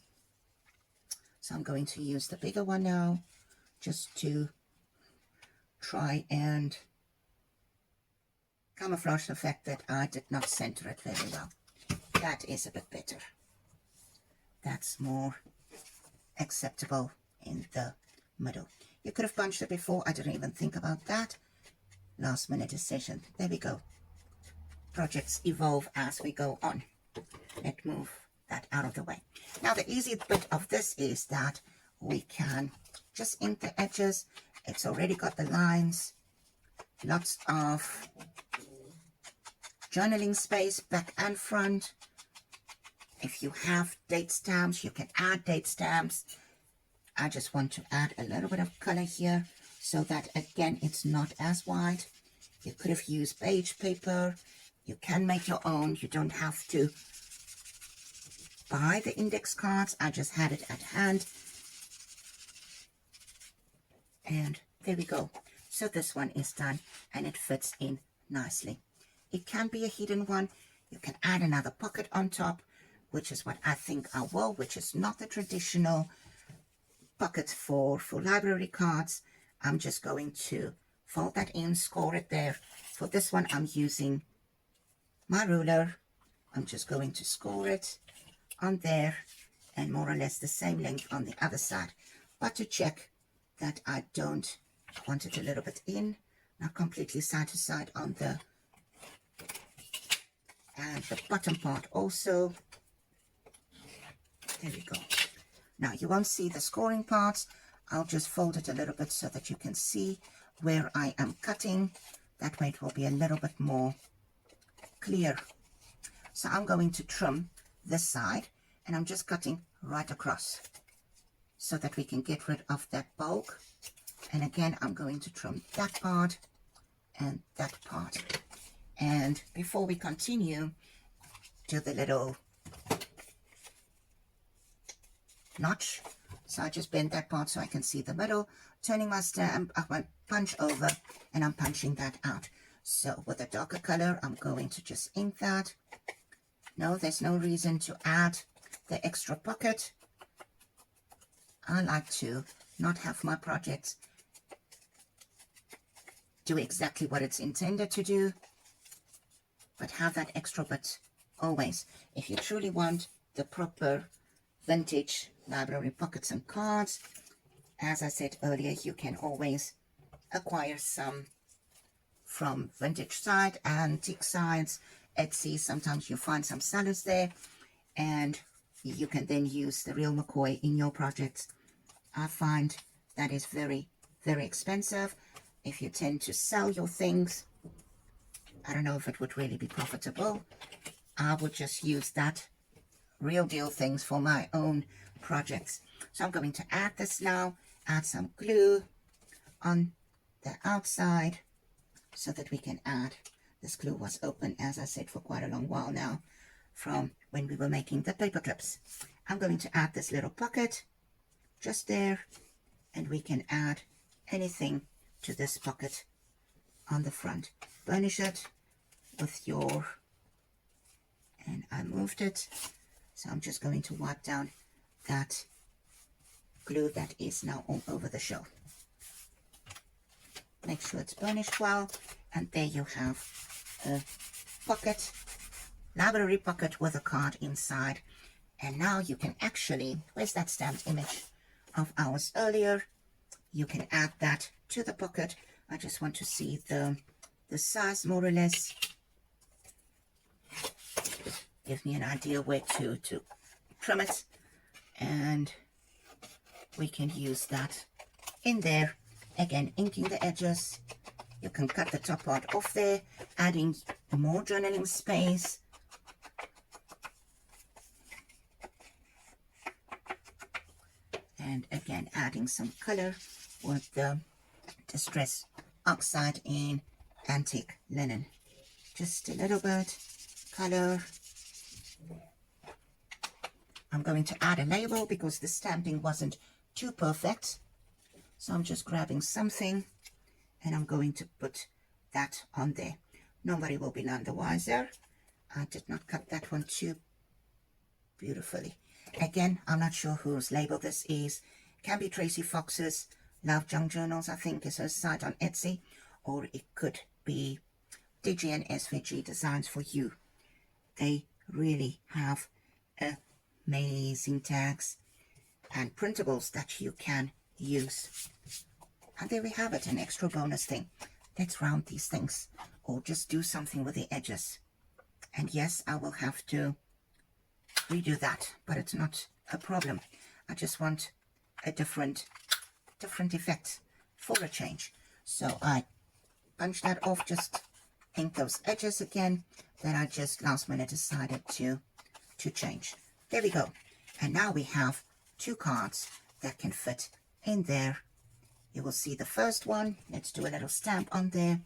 S1: So I'm going to use the bigger one now, just to try and camouflage the fact that I did not center it very well. That is a bit better. That's more acceptable in the middle. You could have punched it before. I didn't even think about that. Last minute decision. There we go. projects evolve as we go on. Let's move that out of the way. Now the easy bit of this is that we can just ink the edges. It's already got the lines, lots of journaling space back and front. If you have date stamps, you can add date stamps. I just want to add a little bit of color here so that again it's not as wide. You could have used beige paper. You can make your own. You don't have to buy the index cards. I just had it at hand. And there we go. So this one is done and it fits in nicely. It can be a hidden one. You can add another pocket on top, which is what I think I will, which is not the traditional pocket for library cards. I'm just going to fold that in, score it there. For this one, I'm using my ruler. I'm just going to score it on there and more or less the same length on the other side. But to check that I don't want it a little bit in, not completely side to side on the bottom part also. There we go. Now you won't see the scoring parts. I'll just fold it a little bit so that you can see where I am cutting. That way it will be a little bit more clear. So I'm going to trim this side and I'm just cutting right across so that we can get rid of that bulk. And again, I'm going to trim that part and that part. And before we continue, do the little notch. So I just bend that part so I can see the middle, turning my stamp, I went punch over and I'm punching that out. So with a darker color, I'm going to just ink that. No, there's no reason to add the extra pocket. I like to not have my projects do exactly what it's intended to do, but have that extra bit always. If you truly want the proper vintage library pockets and cards, as I said earlier, you can always acquire some from vintage side, antique sites, Etsy. Sometimes you find some sellers there and you can then use the real McCoy in your projects. I find that is very, very expensive. If you tend to sell your things, I don't know if it would really be profitable. I would just use that real deal things for my own projects. So I'm going to add this now, add some glue on the outside so that we can add. This glue was open, as I said, for quite a long while now from when we were making the paper clips. I'm going to add this little pocket just there, and we can add anything to this pocket on the front. Burnish it with your, and I moved it, so I'm just going to wipe down that glue that is now all over the show. Make sure it's burnished well, and there you have a pocket, library pocket with a card inside. And now you can actually, where's that stamped image of ours earlier? You can add that to the pocket. I just want to see the size more or less. Give me an idea where to trim it, and we can use that in there. Again, inking the edges. You can cut the top part off there, adding more journaling space. And again, adding some color with the Distress Oxide in Antique Linen. Just a little bit color. I'm going to add a label because the stamping wasn't too perfect. So I'm just grabbing something and I'm going to put that on there. Nobody will be none the wiser. I did not cut that one too beautifully. Again, I'm not sure whose label this is. Can be Tracy Fox's Love Junk Journals, I think is her site on Etsy. Or it could be Digi and SVG Designs for You. They really have amazing tags and printables that you can use. And there we have it, an extra bonus thing. Let's round these things or just do something with the edges. And yes, I will have to redo that, but it's not a problem. I just want a different effect for a change. So I punch that off, just ink those edges again that I just last minute decided to change. There we go. And now we have two cards that can fit in there. You will see the first one. Let's do a little stamp on there.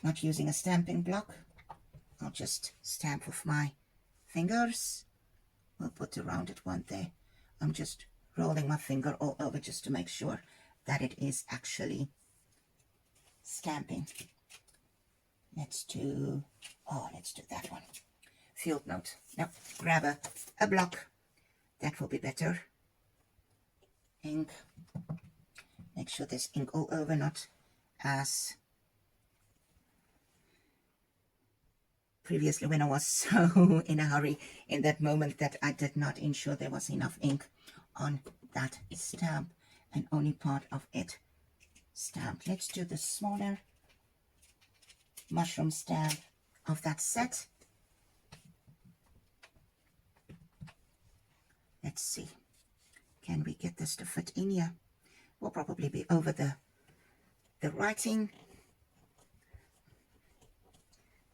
S1: Not using a stamping block. I'll just stamp with my fingers. We'll put the rounded one there. I'm just rolling my finger all over just to make sure that it is actually stamping. Let's do that one. Field note. Now grab a block. That will be better. Ink. Make sure there's ink all over, not as previously when I was so in a hurry in that moment that I did not ensure there was enough ink on that stamp and only part of it stamped. Let's do the smaller mushroom stamp of that set. Let's see. Can we get this to fit in here? Will probably be over the writing.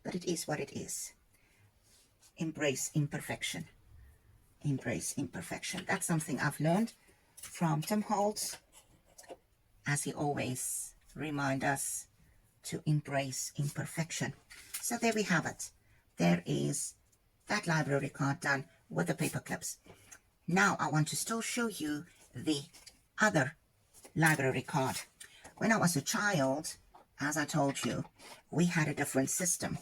S1: But it is what it is. Embrace imperfection. Embrace imperfection. That's something I've learned from Tim Holtz, as he always reminds us to embrace imperfection. So there we have it. There is that library card done with the paper clips. Now I want to still show you the other library card. When I was a child, as I told you, we had a different system.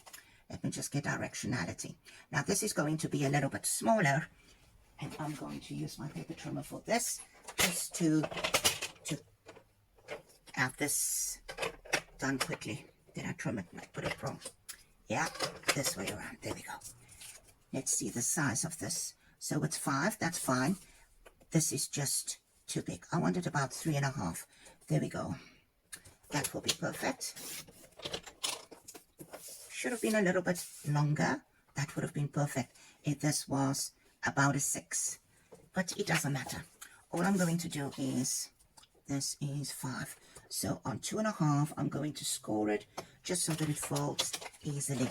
S1: Let me just get directionality. Now this is going to be a little bit smaller, and I'm going to use my paper trimmer for this, just to have this done quickly. Did I trim it? I put it wrong. Yeah, this way around. There we go. Let's see the size of this. So it's 5, that's fine. This is just too big. I wanted about 3.5. There we go. That will be perfect. Should have been a little bit longer. That would have been perfect if this was about a 6. But it doesn't matter. All I'm going to do is, this is 5. So on 2.5, I'm going to score it just so that it folds easily.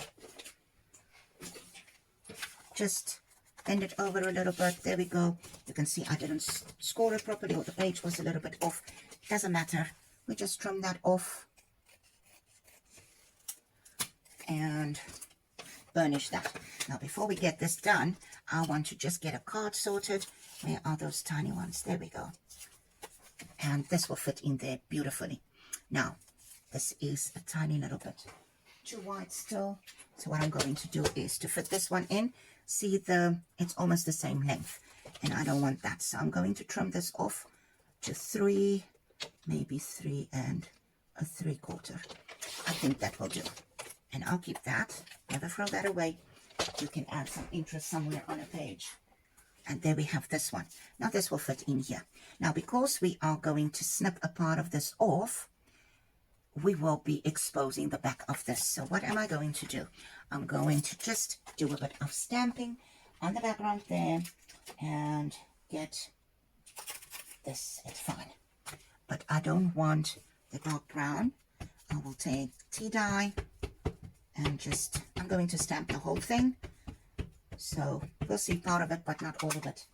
S1: Just bend it over a little bit. There we go. You can see I didn't score it properly, or the page was a little bit off. Doesn't matter. We just trim that off and burnish that. Now before we get this done, I want to just get a card sorted. Where are those tiny ones? There we go. And this will fit in there beautifully. Now this is a tiny little bit too wide still. So what I'm going to do is to fit this one in. See, it's almost the same length, and I don't want that, so I'm going to trim this off to 3, maybe 3 3/4. I think that will do, and I'll keep that. Never throw that away. You can add some interest somewhere on a page. And there we have this one. Now this will fit in here. Now because we are going to snip a part of this off, we will be exposing the back of this. So what am I going to do? I'm going to just do a bit of stamping on the background there and get this. It's fine. But I don't want the dark brown. I will take tea dye and just, I'm going to stamp the whole thing. So we'll see part of it, but not all of it.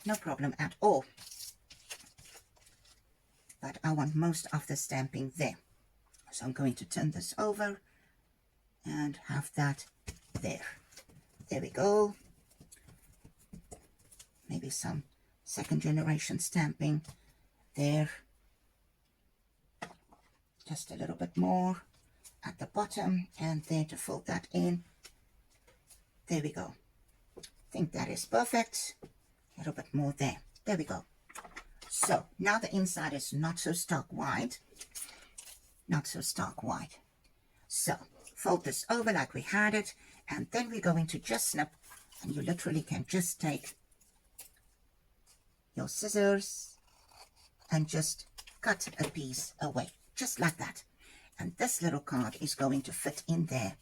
S1: No problem at all. But I want most of the stamping there. So I'm going to turn this over and have that there. There we go. Maybe some second generation stamping there. Just a little bit more at the bottom and there to fold that in. There we go. I think that is perfect. A little bit more there. There we go. So now the inside is not so stark white. Not so stark white. So fold this over like we had it, and then we're going to just snip, and you literally can just take your scissors and just cut a piece away, just like that. And this little card is going to fit in there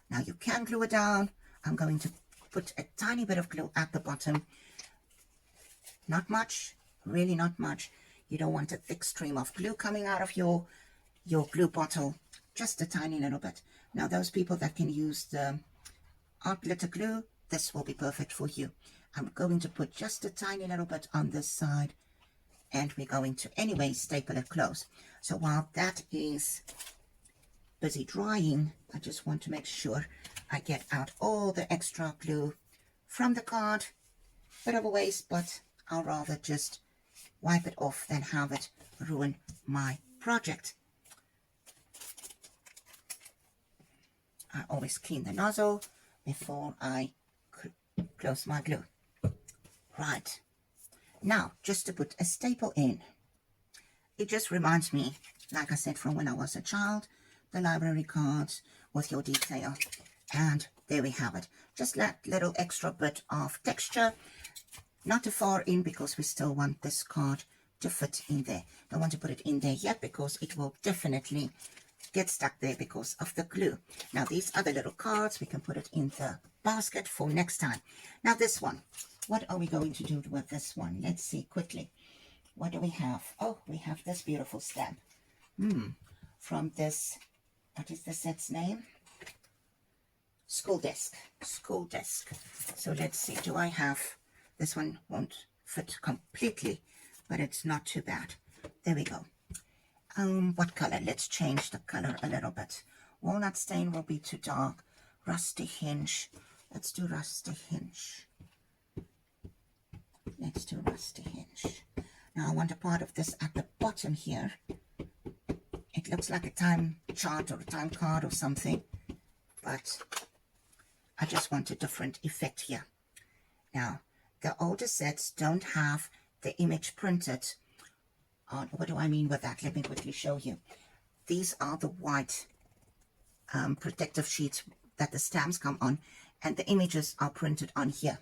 S1: Now you can glue it down. I'm going to put a tiny bit of glue at the bottom. Not much, really not much. You don't want a thick stream of glue coming out of your glue bottle. Just a tiny little bit. Now those people that can use the art glitter glue, this will be perfect for you. I'm going to put just a tiny little bit on this side, and we're going to anyway staple it close. So while that is busy drying, I just want to make sure I get out all the extra glue from the card. Bit of a waste, but I'll rather just wipe it off than have it ruin my project. I always clean the nozzle before I close my glue. Right, now just to put a staple in, it just reminds me, like I said, from when I was a child, the library cards with your detail, and there we have it. Just that little extra bit of texture, not too far in because we still want this card to fit in there. Don't want to put it in there yet because it will definitely get stuck there because of the glue. Now these other little cards, we can put it in the basket for next time. Now this one, what are we going to do with this one? Let's see quickly. What do we have? Oh, we have this beautiful stamp. From this, what is the set's name? School Desk. School Desk. So let's see, do I have, this one won't fit completely, but it's not too bad. There we go. What color? Let's change the color a little bit. Walnut stain will be too dark. Rusty hinge. Let's do rusty hinge. Let's do rusty hinge. Now I want a part of this at the bottom here. It looks like a time chart or a time card or something, but I just want a different effect here. Now, the older sets don't have the image printed on. What do I mean with that? Let me quickly show you. These are the white protective sheets that the stamps come on, and the images are printed on here.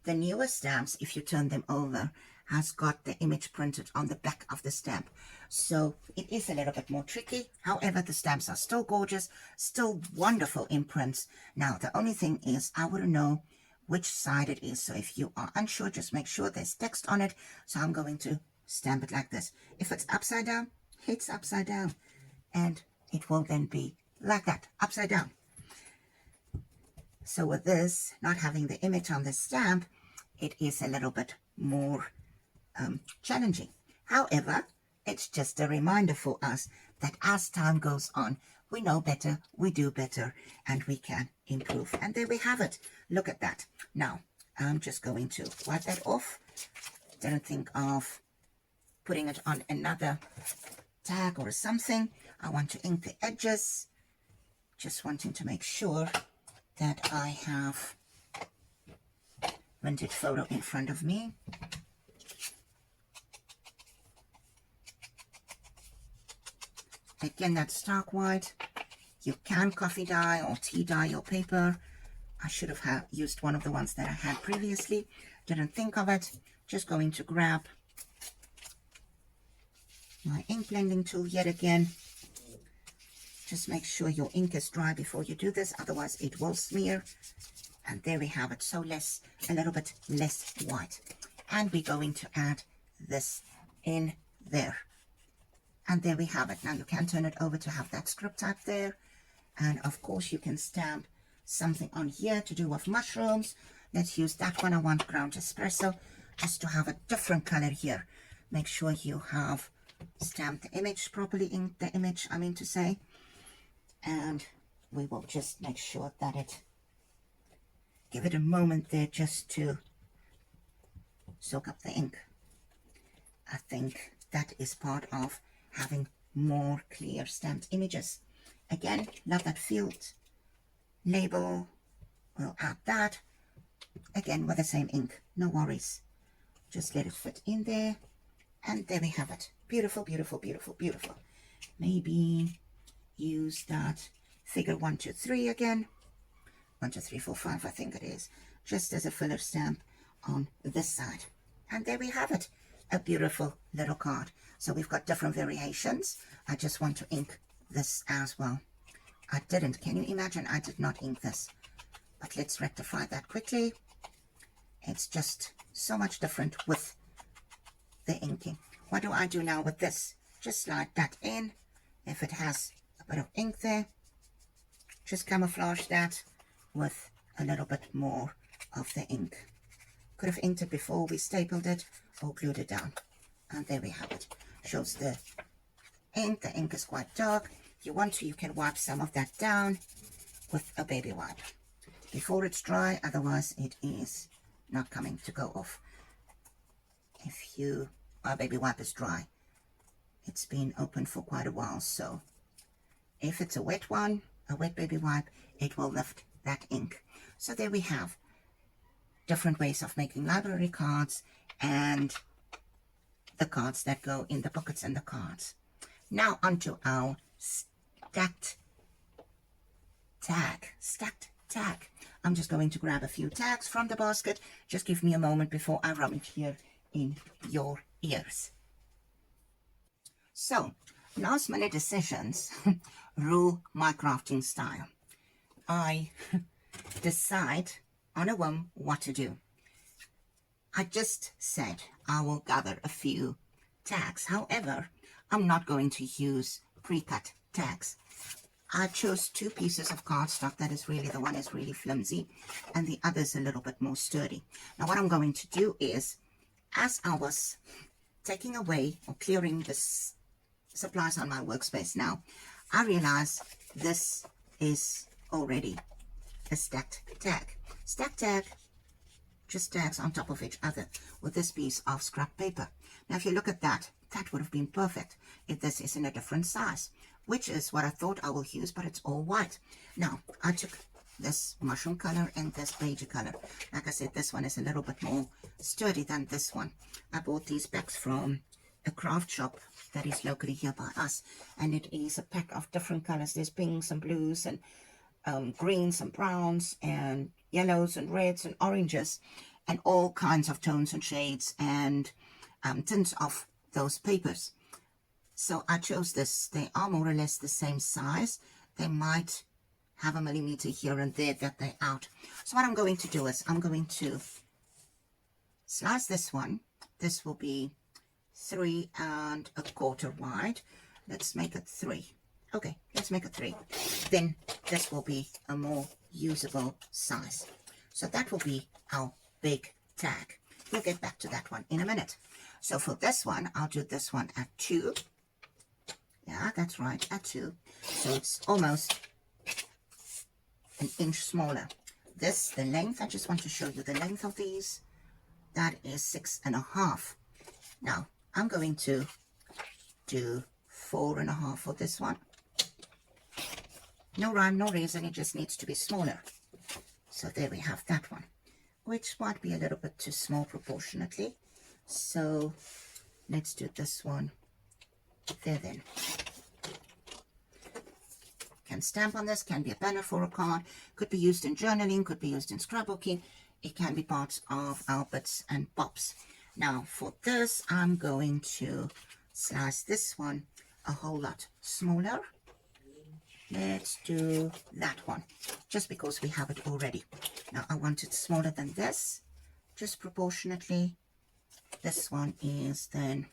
S1: The newer stamps, if you turn them over, has got the image printed on the back of the stamp. So it is a little bit more tricky. However, the stamps are still gorgeous, still wonderful imprints. Now, the only thing is I wouldn't know which side it is. So if you are unsure, just make sure there's text on it. So I'm going to stamp it like this. If it's upside down, it's upside down. And it will then be like that, upside down. So with this, not having the image on the stamp, it is a little bit more challenging. However, it's just a reminder for us that as time goes on, we know better, we do better, and we can improve. And there we have it. Look at that. Now, I'm just going to wipe that off. Don't think of putting it on another tag or something. I want to ink the edges. Just wanting to make sure that I have vintage photo in front of me. Again, that's stark white. You can coffee dye or tea dye your paper. I should have used one of the ones that I had previously. Didn't think of it. Just going to grab my ink blending tool yet again. Just make sure your ink is dry before you do this, otherwise it will smear. And there we have it. So a little bit less white. And we're going to add this in there. And there we have it. Now you can turn it over to have that script type there. And of course you can stamp something on here to do with mushrooms. Let's use that one. I want ground espresso just to have a different color here. Make sure you have stamped the image properly, inked the image, I mean to say. And we will just make sure that give it a moment there just to soak up the ink. I think that is part of having more clear stamped images. Again, love that field label. We'll add that again with the same ink, no worries. Just let it fit in there, and there we have it. Beautiful, beautiful, beautiful, beautiful. Maybe use that figure 1, 2, 3 again. 1, 2, 3, 4, 5, I think it is, just as a filler stamp on this side. And there we have it, a beautiful little card. So we've got different variations. I just want to ink this as well. I didn't. Can you imagine? I did not ink this. But let's rectify that quickly. It's just so much different with the inking. What do I do now with this? Just slide that in. If it has a bit of ink there, just camouflage that with a little bit more of the ink. Could have inked it before we stapled it or glued it down. And there we have it. Shows the ink. The ink is quite dark. If you want to, you can wipe some of that down with a baby wipe before it's dry, otherwise it is not coming to go off. If our baby wipe is dry, it's been open for quite a while, so if it's a wet one, a wet baby wipe, it will lift that ink. So there we have different ways of making library cards and the cards that go in the pockets and the cards. Now onto our stacked tag. I'm just going to grab a few tags from the basket. Just give me a moment before I rummage here in your ears. So, last minute decisions rule my crafting style. I decide on a whim what to do. I just said I will gather a few tags. However, I'm not going to use pre-cut tags. I chose two pieces of cardstock. That is really, the one is really flimsy and the other is a little bit more sturdy. Now what I'm going to do is, as I was taking away or clearing the supplies on my workspace now, I realized this is already a stacked tag. Stacked tag just tags on top of each other with this piece of scrap paper. Now if you look at that, that would have been perfect if this is in a different size, which is what I thought I will use, but it's all white. Now, I took this mushroom color and this beige color. Like I said, this one is a little bit more sturdy than this one. I bought these packs from a craft shop that is locally here by us, and it is a pack of different colors. There's pinks and blues and greens and browns and yellows and reds and oranges and all kinds of tones and shades and tints of those papers. So I chose this. They are more or less the same size. They might have a millimeter here and there that they're out. So what I'm going to do is I'm going to slice this one. This will be 3 1/4 wide. Let's make it 3. Okay, let's make it 3. Then this will be a more usable size. So that will be our big tag. We'll get back to that one in a minute. So for this one, I'll do this one at 2. Yeah, that's right, at 2. So it's almost an inch smaller. This, the length, I just want to show you the length of these. That is 6.5. Now, I'm going to do 4.5 for this one. No rhyme, no reason, it just needs to be smaller. So there we have that one, which might be a little bit too small proportionately. So let's do this one there then. Can stamp on this, can be a banner for a card, could be used in journaling, could be used in scrapbooking. It can be part of our bits and bobs. Now for this, I'm going to slice this one a whole lot smaller. Let's do that one, just because we have it already. Now I want it smaller than this, just proportionately. This one is then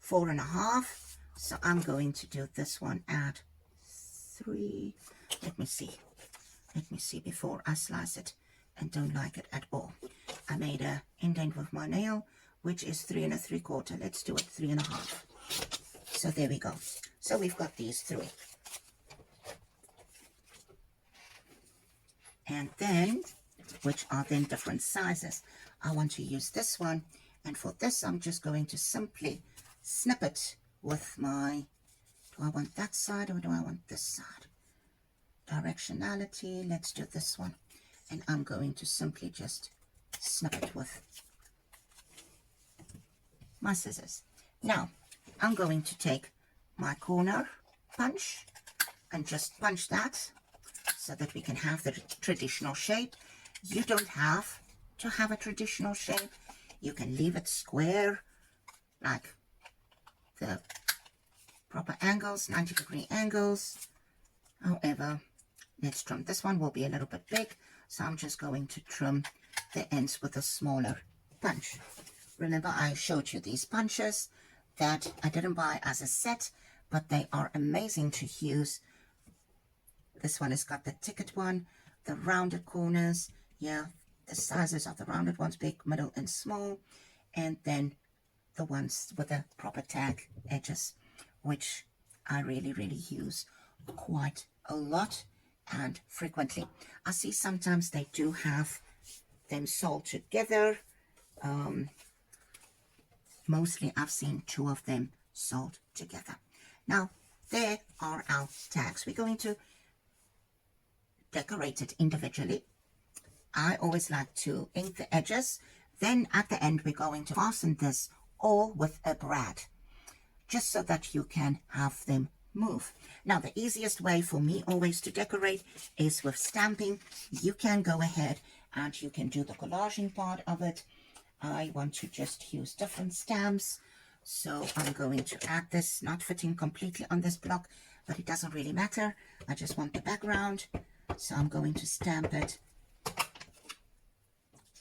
S1: 4.5, so I'm going to do this one at 3. Let me see before I slice it and don't like it at all. I made a indent with my nail, which is 3 3/4. Let's do it 3.5. So there we go. So we've got these 3. And then, which are then different sizes. I want to use this one, and for this I'm just going to simply snip it with my, do I want that side or do I want this side? Directionality, let's do this one. And I'm going to simply just snip it with my scissors. Now, I'm going to take my corner punch and just punch that so that we can have the traditional shape. You don't have to have a traditional shape. You can leave it square, like the proper angles, 90-degree angles. However, let's trim. This one will be a little bit big, so I'm just going to trim the ends with a smaller punch. Remember, I showed you these punches that I didn't buy as a set, but they are amazing to use. This one has got the ticket one, the rounded corners. Yeah, the sizes of the rounded ones, big, middle, and small. And then the ones with the proper tag edges, which I really, really use quite a lot and frequently. I see sometimes they do have them sold together. Mostly I've seen two of them sold together. Now, there are our tags. We're going to decorate it individually. I always like to ink the edges. Then at the end, we're going to fasten this all with a brad, just so that you can have them move. Now, the easiest way for me always to decorate is with stamping. You can go ahead and you can do the collaging part of it. I want to just use different stamps. So I'm going to add this, not fitting completely on this block, but it doesn't really matter. I just want the background. So I'm going to stamp it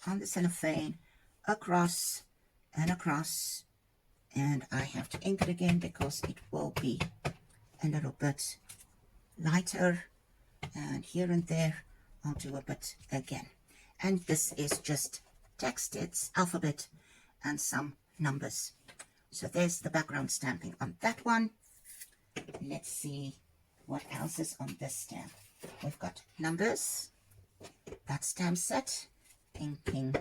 S1: on the cellophane, across and across. And I have to ink it again because it will be a little bit lighter. And here and there, I'll do a bit again. And this is just text, it's alphabet and some numbers. So there's the background stamping on that one. Let's see what else is on this stamp. We've got numbers, that stamp set, inking.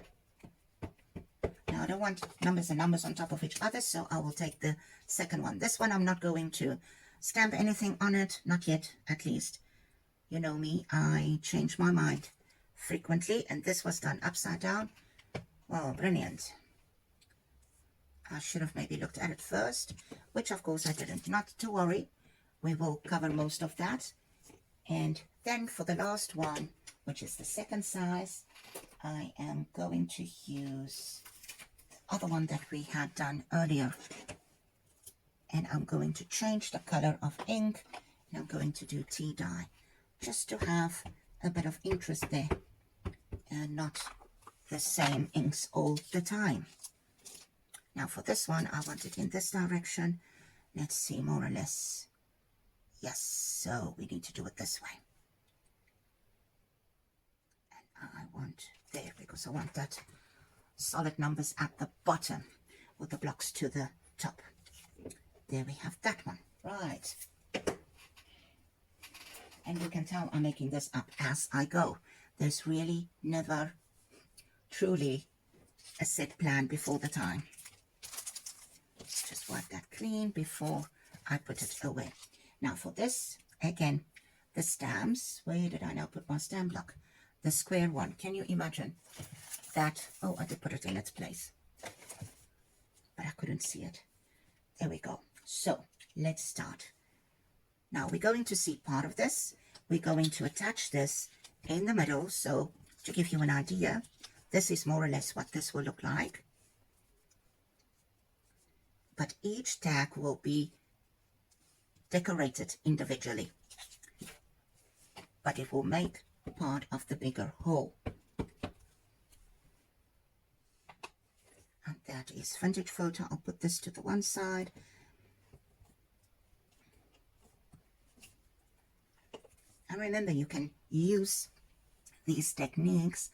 S1: Now I don't want numbers and numbers on top of each other, so I will take the second one. This one I'm not going to stamp anything on it, not yet at least. You know me, I change my mind frequently, and this was done upside down. Well, brilliant. I should have maybe looked at it first, which of course I didn't. Not to worry, we will cover most of that. And then for the last one, which is the second size, I am going to use the other one that we had done earlier. And I'm going to change the color of ink, and I'm going to do tea dye, just to have a bit of interest there, and not the same inks all the time. Now for this one, I want it in this direction. Let's see, more or less. Yes, so we need to do it this way. And I want there, because I want that solid numbers at the bottom with the blocks to the top. There we have that one. Right. And you can tell I'm making this up as I go. There's really never truly a set plan before the time. Just wipe that clean before I put it away. Now for this, again, the stamps. Where did I now put my stamp block? The square one. Can you imagine that? Oh, I did put it in its place, but I couldn't see it. There we go. So let's start. Now we're going to see part of this. We're going to attach this in the middle. So to give you an idea, this is more or less what this will look like. But each tag will be decorated individually, but it will make part of the bigger whole. And that is vintage photo. I'll put this to the one side. And remember, you can use these techniques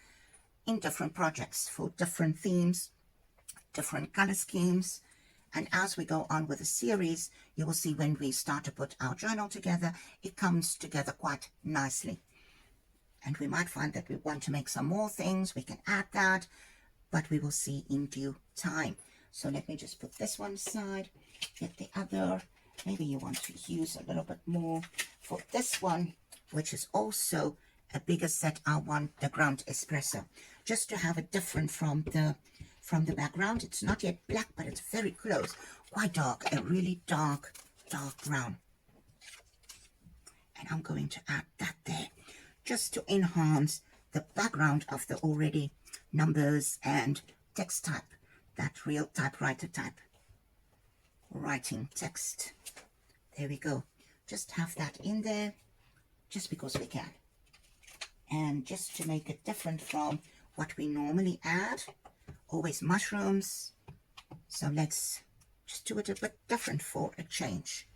S1: in different projects for different themes, different color schemes. And as we go on with the series, you will see when we start to put our journal together, it comes together quite nicely. And we might find that we want to make some more things. We can add that, but we will see in due time. So let me just put this one aside, get the other. Maybe you want to use a little bit more for this one, which is also a bigger set. I want the ground espresso, just to have it different from the background. It's not yet black, but it's very close, quite dark, a really dark brown. And I'm going to add that there, just to enhance the background of the already numbers and text type, that real typewriter type writing text. There we go. Just have that in there. just because we can. And just to make it different from what we normally add, always mushrooms. So let's just do it a bit different for a change.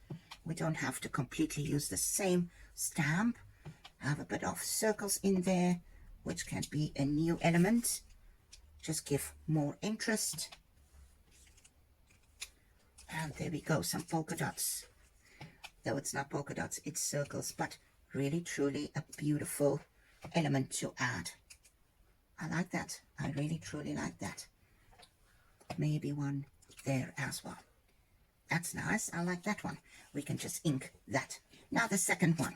S1: We don't have to completely use the same stamp. Have a bit of circles in there, which can be a new element. Just give more interest. And there we go, some polka dots. Though it's not polka dots, it's circles, but really truly a beautiful element to add. I like that. I really truly like that. Maybe one there as well. That's nice. I like that one. We can just ink that. Now the second one.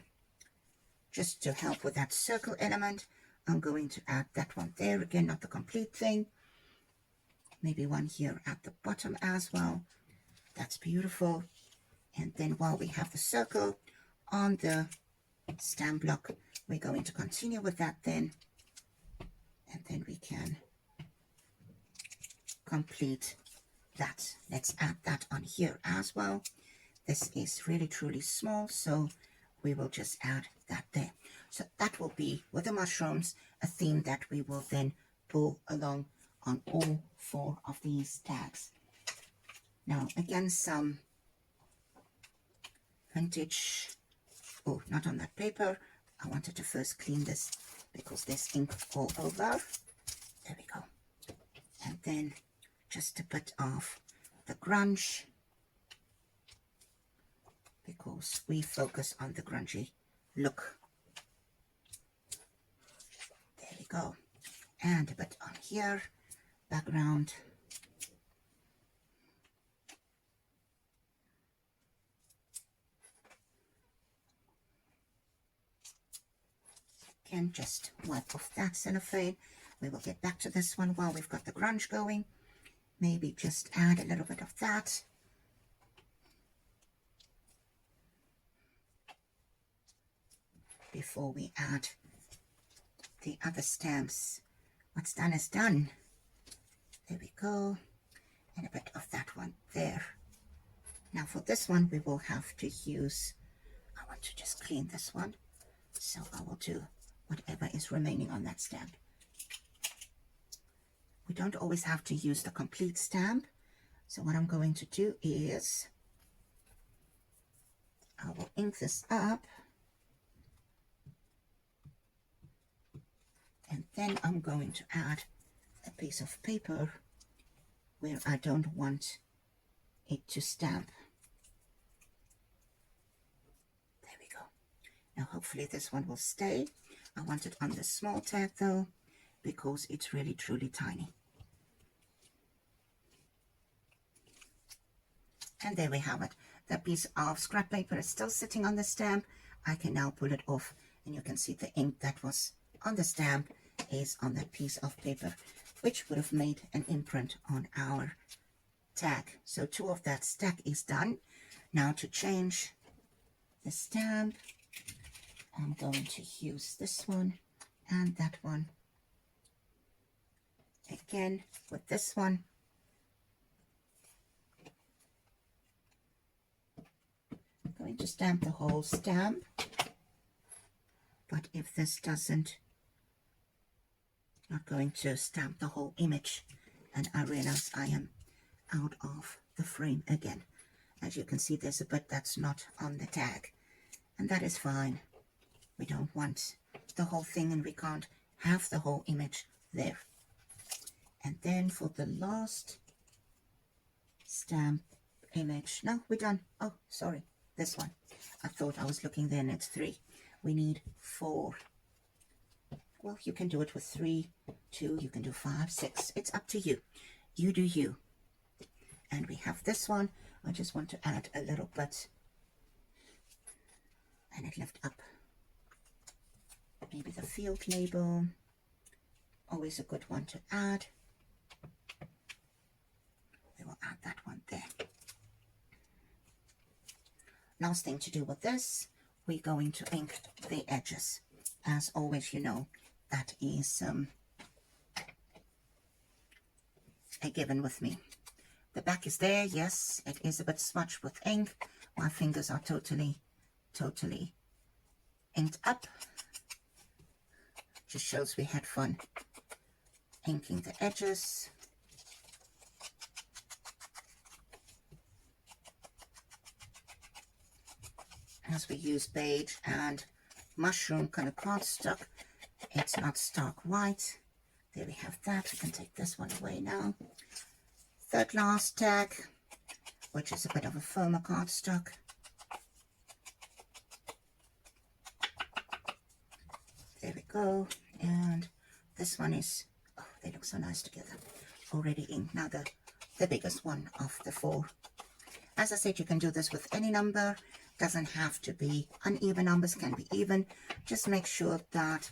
S1: Just to help with that circle element, I'm going to add that one there. Again, not the complete thing. Maybe one here at the bottom as well. That's beautiful. And then while we have the circle on the stamp block, we're going to continue with that then. And then we can complete that. Let's add that on here as well. This is really truly small, so we will just add that there. So that will be, with the mushrooms, a theme that we will then pull along on all 4 of these tags. Now again, some vintage, oh, not on that paper. I wanted to first clean this because there's ink all over. There we go. And then just a bit of the grunge, because we focus on the grungy look. There we go. And a bit on here, background. Again, just wipe off that cellophane. We will get back to this one while we've got the grunge going. Maybe just add a little bit of that. Before we add the other stamps. What's done is done. There we go. And a bit of that one there. Now for this one, we will have to use, I want to just clean this one. So I will do whatever is remaining on that stamp. We don't always have to use the complete stamp. So what I'm going to do is I will ink this up. And then I'm going to add a piece of paper where I don't want it to stamp. There we go. Now hopefully this one will stay. I want it on the small tag though, because it's really truly tiny. And there we have it. That piece of scrap paper is still sitting on the stamp. I can now pull it off and you can see the ink that was on the stamp is on that piece of paper, which would have made an imprint on our tag. So 2 of that stack is done. Now to change the stamp, I'm going to use this one and that one. Again, with this one, I'm going to stamp the whole stamp. But if this doesn't, not going to stamp the whole image, and I realize I am out of the frame again. As you can see, there's a bit that's not on the tag, and that is fine. We don't want the whole thing, and we can't have the whole image there. And then for the last stamp image, no, we're done. Oh, sorry, this one. I thought I was looking there, and it's 3. We need 4. Well, you can do it with 3, 2, you can do 5, 6. It's up to you. You do you. And we have this one. I just want to add a little bit. And it lift up. Maybe the field label. Always a good one to add. We will add that one there. Last thing to do with this, we're going to ink the edges. As always, you know, that is a given with me. The back is there, yes, it is a bit smudged with ink. My fingers are totally inked up. Just shows we had fun inking the edges. As we use beige and mushroom kind of cardstock, it's not stark white. There we have that. We can take this one away now. Third last tag, which is a bit of a firmer cardstock. There we go. And this one is, oh, they look so nice together. Already inked. Now the biggest one of the four. As I said, you can do this with any number. Doesn't have to be uneven numbers, can be even. Just make sure that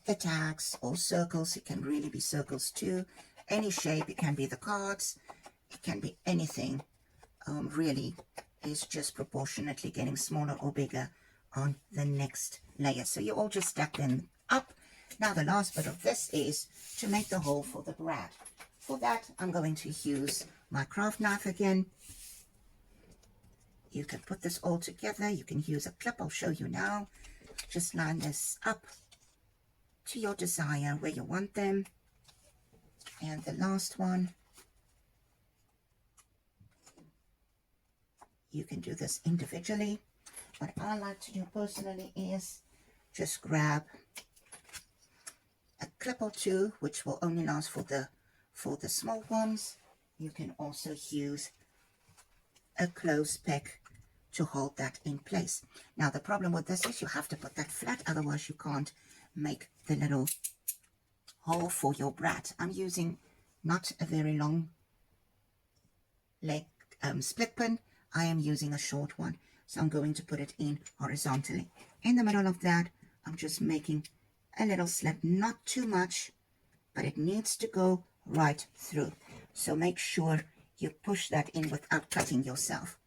S1: the tags or circles, it can really be circles too. Any shape, it can be the cards, it can be anything. Really is just proportionately getting smaller or bigger on the next layer. So you all just stack them up. Now the last bit of this is to make the hole for the brad. For that, I'm going to use my craft knife again. You can put this all together. You can use a clip. I'll show you now. Just line this up to your desire where you want them. And the last one, you can do this individually. What I like to do personally is just grab a clip or two, which will only last for the small ones. You can also use a clothes peg to hold that in place. Now the problem with this is you have to put that flat, otherwise you can't make the little hole for your brad. I'm using not a very long leg split pin. I am using a short one, so I'm going to put it in horizontally. In the middle of that, I'm just making a little slit, not too much, but it needs to go right through. So make sure you push that in without cutting yourself.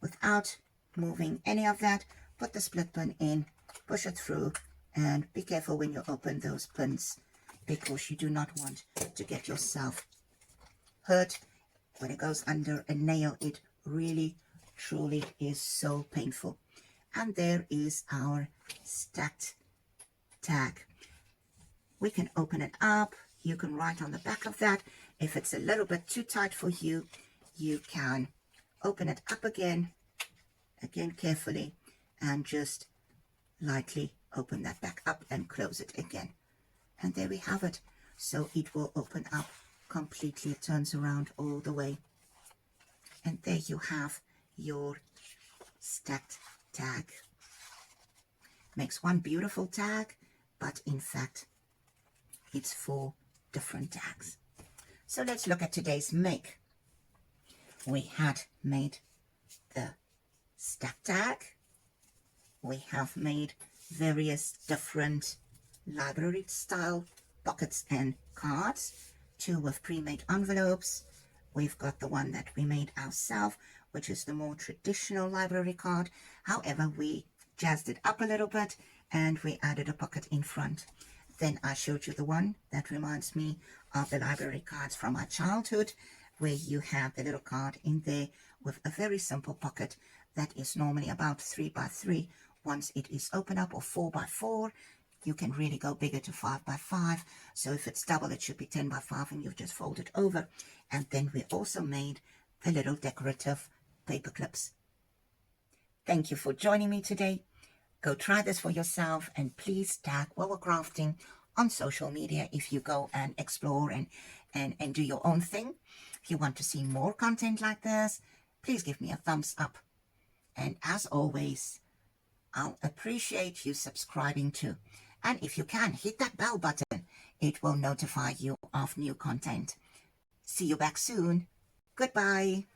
S1: Without moving any of that, put the split pin in, push it through, and be careful when you open those pins, because you do not want to get yourself hurt. When it goes under a nail, it really, truly is so painful. And there is our stacked tag. We can open it up. You can write on the back of that. If it's a little bit too tight for you, you can open it up again carefully, and just lightly open that back up and close it again. And there we have it. So it will open up completely. It turns around all the way. And there you have your stacked tag. Makes one beautiful tag, but in fact, it's 4 different tags. So let's look at today's make. We had made the stack tag. We have made various different library style pockets and cards, 2 with pre-made envelopes. We've got the one that we made ourselves, which is the more traditional library card. However, we jazzed it up a little bit and we added a pocket in front. Then I showed you the one that reminds me of the library cards from my childhood, where you have the little card in there with a very simple pocket that is normally about 3 by 3. Once it is open up, or 4 by 4, you can really go bigger to 5 by 5. So if it's double, it should be 10 by 5, and you just fold it over. And then we also made the little decorative paper clips. Thank you for joining me today. Go try this for yourself, and please tag Wawa Crafting on social media if you go and explore and do your own thing. If you want to see more content like this, please give me a thumbs up. And as always, I'll appreciate you subscribing too. And if you can, hit that bell button. It will notify you of new content. See you back soon. Goodbye.